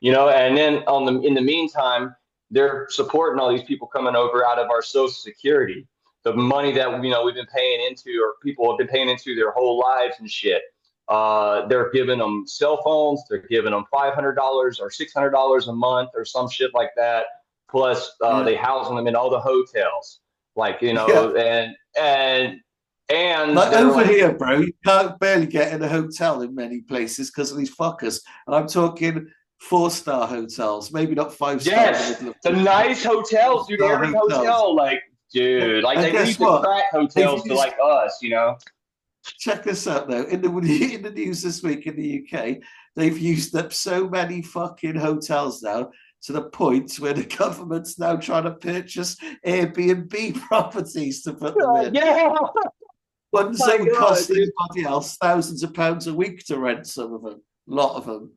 And then in the meantime, they're supporting all these people coming over out of our Social Security, the money that we've been paying into, or people have been paying into their whole lives and shit. They're giving them cell phones. They're giving them $500 or $600 a month or some shit like that. Plus, they housing them in all the hotels, like and like over here, bro, you can't barely get in a hotel in many places because of these fuckers. And I'm talking 4-star hotels, maybe not 5-star. Yes, the nice hotels, dude. Every hotel, like, dude, like they leave the crack hotels to like us, Check this out though. In the news this week in the UK, they've used up so many fucking hotels now to the point where the government's now trying to purchase Airbnb properties to put them in. Yeah. Ones that would cost anybody else thousands of pounds a week to rent some of them. A lot of them.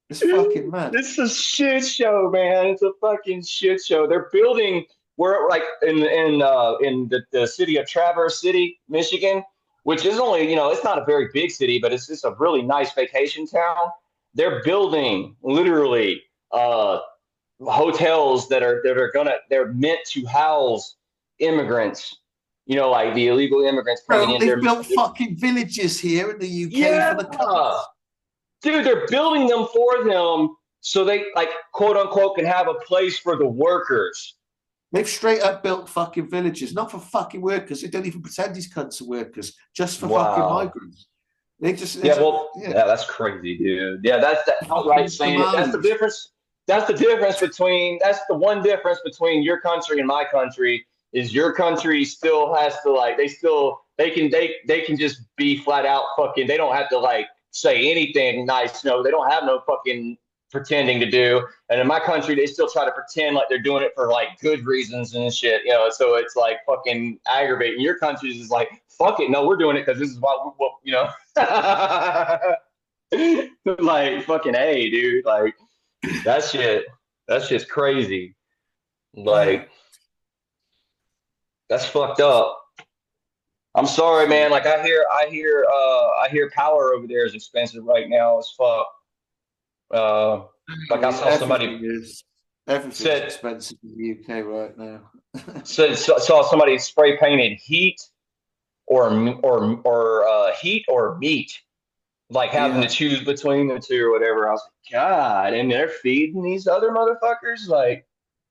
It's fucking mad. It's a shit show, man. It's a fucking shit show. They're building. We're like in the city of Traverse City, Michigan, which is only it's not a very big city, but it's just a really nice vacation town. They're building literally hotels they're meant to house immigrants. Like the illegal immigrants coming in. They've built fucking villages here in the UK for the cops. dude, they're building them for them so they like quote unquote can have a place for the workers. They've straight up built fucking villages, not for fucking workers. They don't even pretend these cunts are workers, just for fucking Wow. migrants. They just, Yeah, well, yeah. yeah, that's crazy, dude. Yeah, that's the outright saying it. That's the Somalis. difference. That's the difference between. That's the one difference between your country and my country is your country still has to like they can just be flat out fucking. They don't have to like say anything nice. No, they don't have no fucking pretending to do. And in my country, they still try to pretend like they're doing it for like good reasons and shit. You know, so it's like fucking aggravating. Your country is like fuck it. No, we're doing it because this is what you know. Like fucking A, dude. Like that's just crazy. Like that's fucked up. I'm sorry, man. Like I hear power over there is expensive right now as fuck. Like I saw somebody everything's said expensive in the UK right now. saw somebody spray painted heat or heat or meat, like having to choose between the two or whatever. I was like, God, and they're feeding these other motherfuckers like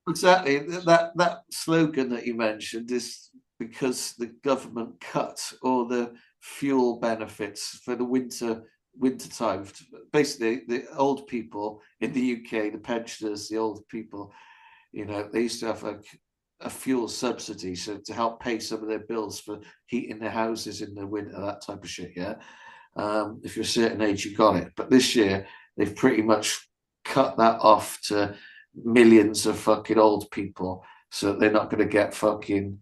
exactly that slogan that you mentioned is because the government cut all the fuel benefits for the winter time. Basically, the old people in the UK, the pensioners, the old people, you know, they used to have like a fuel subsidy, so to help pay some of their bills for heating their houses in the winter, that type of shit. Yeah, if you're a certain age, you got it. But this year, they've pretty much cut that off to millions of fucking old people, so they're not going to get fucking,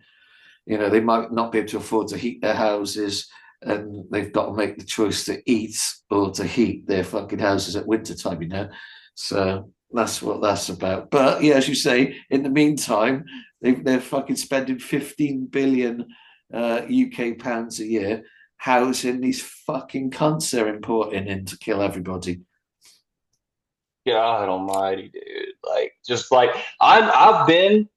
you know, they might not be able to afford to heat their houses, and they've got to make the choice to eat or to heat their fucking houses at winter time, you know. So that's what that's about. But yeah, as you say, in the meantime, they're fucking spending 15 billion UK pounds a year housing these fucking cunts they're importing in to kill everybody. God almighty, dude. Like just like I've been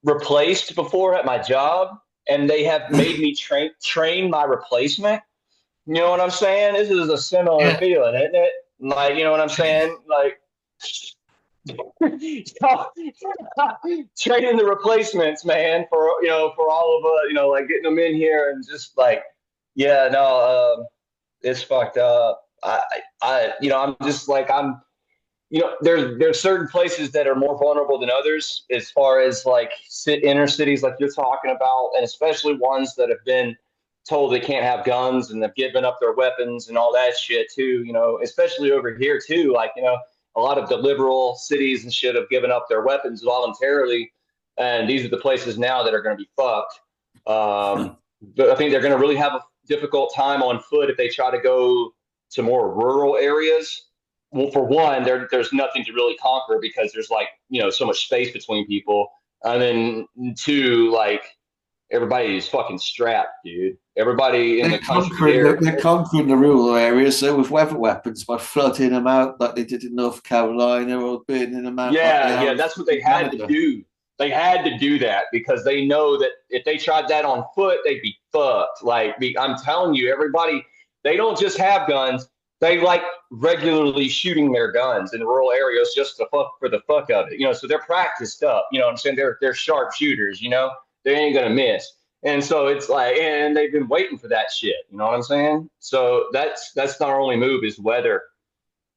replaced before at my job and they have made me train my replacement. You know what I'm saying? This is a similar feeling, isn't it? Like, you know what I'm saying? Like training the replacements, man, for you know, for all of you know, like getting them in here and just like, yeah, no, it's fucked up. You know, I'm just like you know, there's certain places that are more vulnerable than others as far as like inner cities like you're talking about, and especially ones that have been told they can't have guns and they've given up their weapons and all that shit too, you know, especially over here too. Like, you know, a lot of the liberal cities and shit have given up their weapons voluntarily. And these are the places now that are going to be fucked. But I think they're going to really have a difficult time on foot if they try to go to more rural areas. Well, for one, there's nothing to really conquer because there's like, you know, so much space between people. And then two, like everybody is fucking strapped, dude. Everybody in the country here. They're conquering the rural areas, so with weather weapons by flooding them out like they did in North Carolina or burning them out. Yeah, that's what they had to do. They had to do that because they know that if they tried that on foot, they'd be fucked. Like I'm telling you, everybody, they don't just have guns. They like regularly shooting their guns in rural areas just to fuck for the fuck of it. You know, so they're practiced up. You know what I'm saying? They're sharp shooters, you know? They ain't gonna miss. And so it's like, and they've been waiting for that shit. You know what I'm saying? So that's our only move is weather.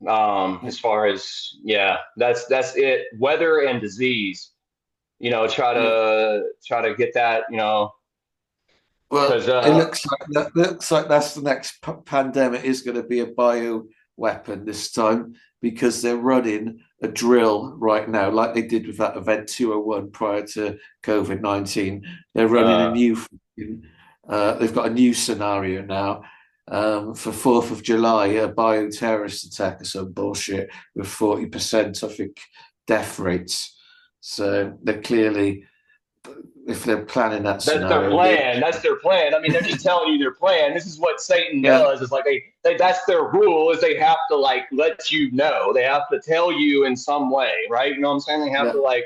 As far as that's it. Weather and disease. You know, try to get that. You know, well, it looks like that's the next pandemic is going to be a bio weapon this time because they're running a drill right now, like they did with that event 201 prior to COVID-19. They're running a new. They've got a new scenario now for 4th of July, a bioterrorist attack or some bullshit with 40%, I think, death rates. So they're clearly, if they're planning that scenario, that's their plan. That's their plan. I mean, they're just telling you their plan. This is what Satan does. It's like they that's their rule. Is they have to like let you know. They have to tell you in some way, right? You know what I'm saying? They have to like,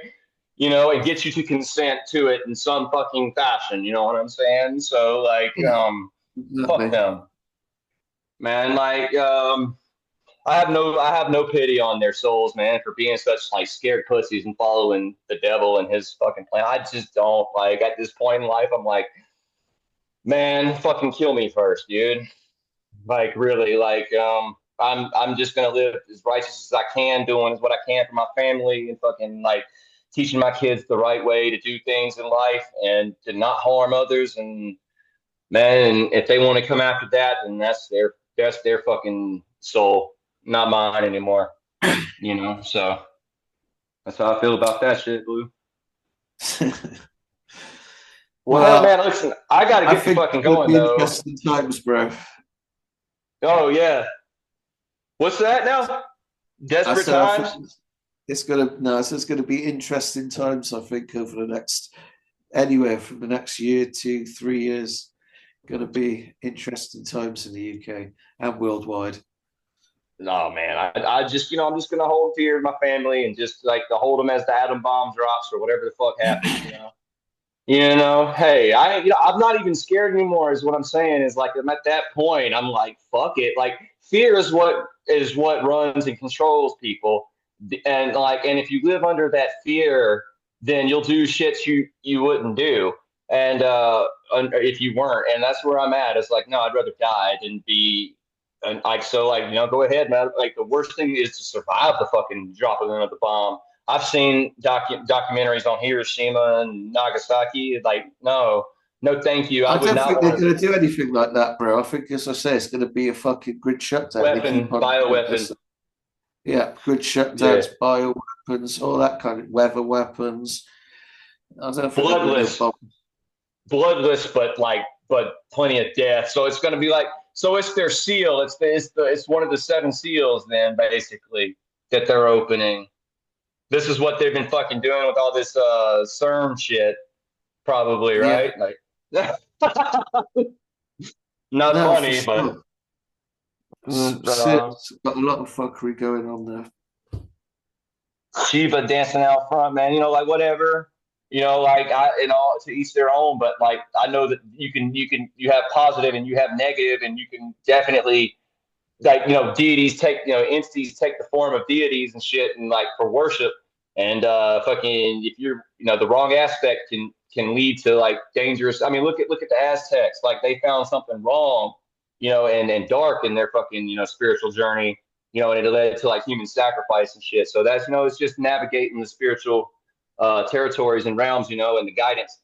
you know, and get you to consent to it in some fucking fashion. You know what I'm saying? So like, fuck them, man. Like, I have no pity on their souls, man, for being such like scared pussies and following the devil and his fucking plan. I just don't like at this point in life. I'm like, man, fucking kill me first, dude. Like really, like I'm just gonna live as righteous as I can, doing what I can for my family, and fucking like teaching my kids the right way to do things in life and to not harm others. And man, and if they want to come after that, then that's their fucking soul, not mine anymore. You know, so that's how I feel about that shit, Blue. Well, man, listen, I gotta I get you think fucking it'll going be though. interesting times, bro. Oh yeah, what's that now? I Desperate said I times. think it's gonna be interesting times. I think over the next anywhere from the next year to 3 years, gonna be interesting times in the UK and worldwide. No, man, I just, I'm just gonna hold dear to my family and just like to hold them as the atom bomb drops or whatever the fuck happens, you know. Hey, I'm not even scared anymore. Is what I'm saying. Is like I'm at that point. I'm like, fuck it. Like fear is what runs and controls people, and like, and if you live under that fear, then you'll do shit you wouldn't do, and if you weren't, and that's where I'm at. It's like, no, I'd rather die than be, and like, so like, go ahead, man. Like the worst thing is to survive the fucking dropping of the bomb. I've seen documentaries on Hiroshima and Nagasaki. Like, no, no, thank you. I I would don't not think they're want to going to do anything like that, bro. I think, as I say, it's going to be a fucking grid shutdown. They keep on doing bioweapon. this. Yeah, grid Yeah, shutdowns, bioweapons, all that kind of weather weapons. I don't think they're going to do a bloodless, bomb. bloodless, but plenty of death. So it's going to be like, so it's their seal. It's one of the seven seals. Then basically that they're opening. This is what they've been fucking doing with all this CERN shit, probably, Yeah, right? Like, not no, for funny, but sure. It's got a lot of fuckery going on there. Shiva dancing out front, man. Like whatever. Like to each their own. But like I know that you have positive and you have negative, and you can definitely like deities take entities take the form of deities and shit, and like for worship, and fucking if you're the wrong aspect can lead to like dangerous. I mean, look at the Aztecs. Like they found something wrong, and dark in their fucking spiritual journey, and it led to like human sacrifice and shit. So that's it's just navigating the spiritual territories and realms, and the guidance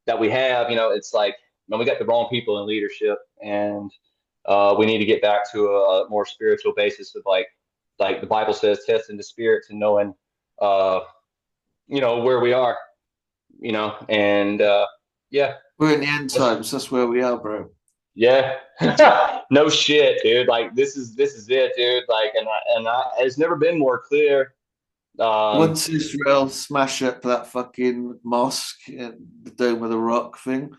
that we have. It's like we got the wrong people in leadership, and we need to get back to a more spiritual basis of like the Bible says, testing the spirits and knowing, where we are, and yeah, We're in the end times. That's where we are, bro. yeah, no shit, dude. Like this is it, dude. Like, it's never been more clear. Once Israel smash up that fucking mosque, the Dome of the Rock thing,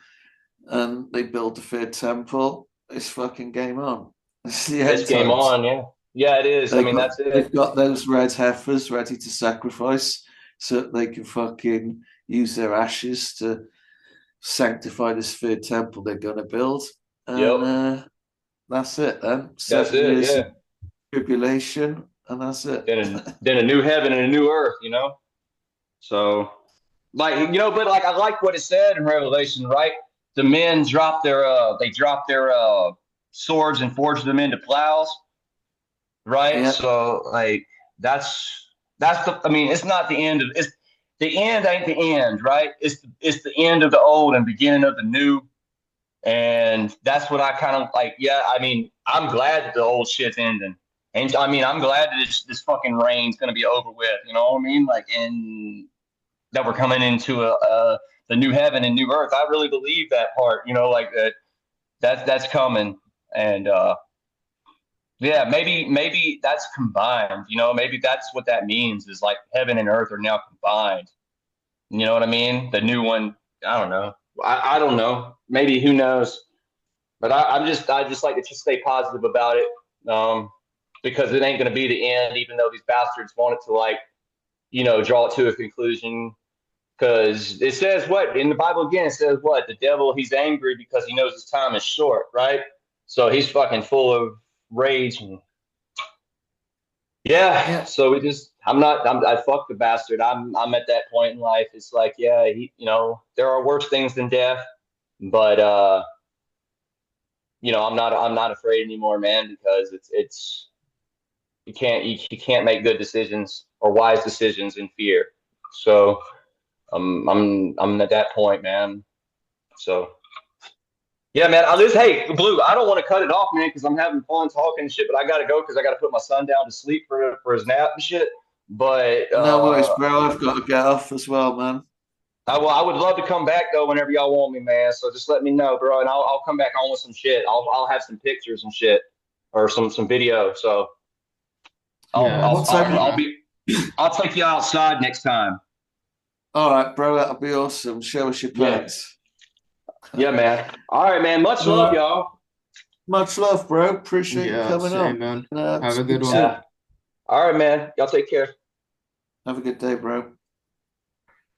and they build the third temple, it's fucking game on. It's the end It's game times. on, yeah, yeah, it is. I mean, that's it. They've got those red heifers ready to sacrifice so that they can fucking use their ashes to sanctify this third temple they're going to build. Yep, And that's it then. that's 7 it. years of Yeah. tribulation, and that's it. Then a new heaven and a new earth, So, like, but like I like what it said in Revelation, right? The men dropped their swords and forged them into plows, right? Yeah. So, like, that's the. I mean, it's not the end of it's the end ain't the end, right? It's the end of the old and beginning of the new, and that's what I kind of like. Yeah, I mean, I'm glad that the old shit's ending. And I mean, I'm glad that this fucking reign's gonna be over with. You know what I mean? Like, and that we're coming into the new heaven and new earth. I really believe that part. Like that's coming. And yeah, maybe that's combined. Maybe that's what that means. Is like heaven and earth are now combined. You know what I mean? The new one. I don't know. I don't know. Maybe who knows? But I just like to just stay positive about it. Because it ain't going to be the end, even though these bastards want it to like, draw it to a conclusion. Because it says what in the Bible again, it says what the devil, he's angry because he knows his time is short, right? So he's fucking full of rage and Yeah. Yeah. So I fuck the bastard. I'm at that point in life. It's like, yeah, there are worse things than death, but I'm not afraid anymore, man, because it's you can't make good decisions or wise decisions in fear. So I'm at that point, man. So yeah, man. Hey, Blue, I don't want to cut it off, man, because I'm having fun talking and shit, but I gotta go because I gotta put my son down to sleep for his nap and shit. But No worries, bro. I've got to get off as well, man. I would love to come back though whenever y'all want me, man. So just let me know, bro, and I'll come back on with some shit. I'll have some pictures and shit or some video. So Yeah, What time? I'll take you outside next time. All right, bro. That'll be awesome. Show us your Yeah. plants. Yeah, man. All right, man. Much love, y'all. Much love, bro. Appreciate you coming same, on. man. Have a good one. Yeah. All right, man. Y'all take care. Have a good day, bro.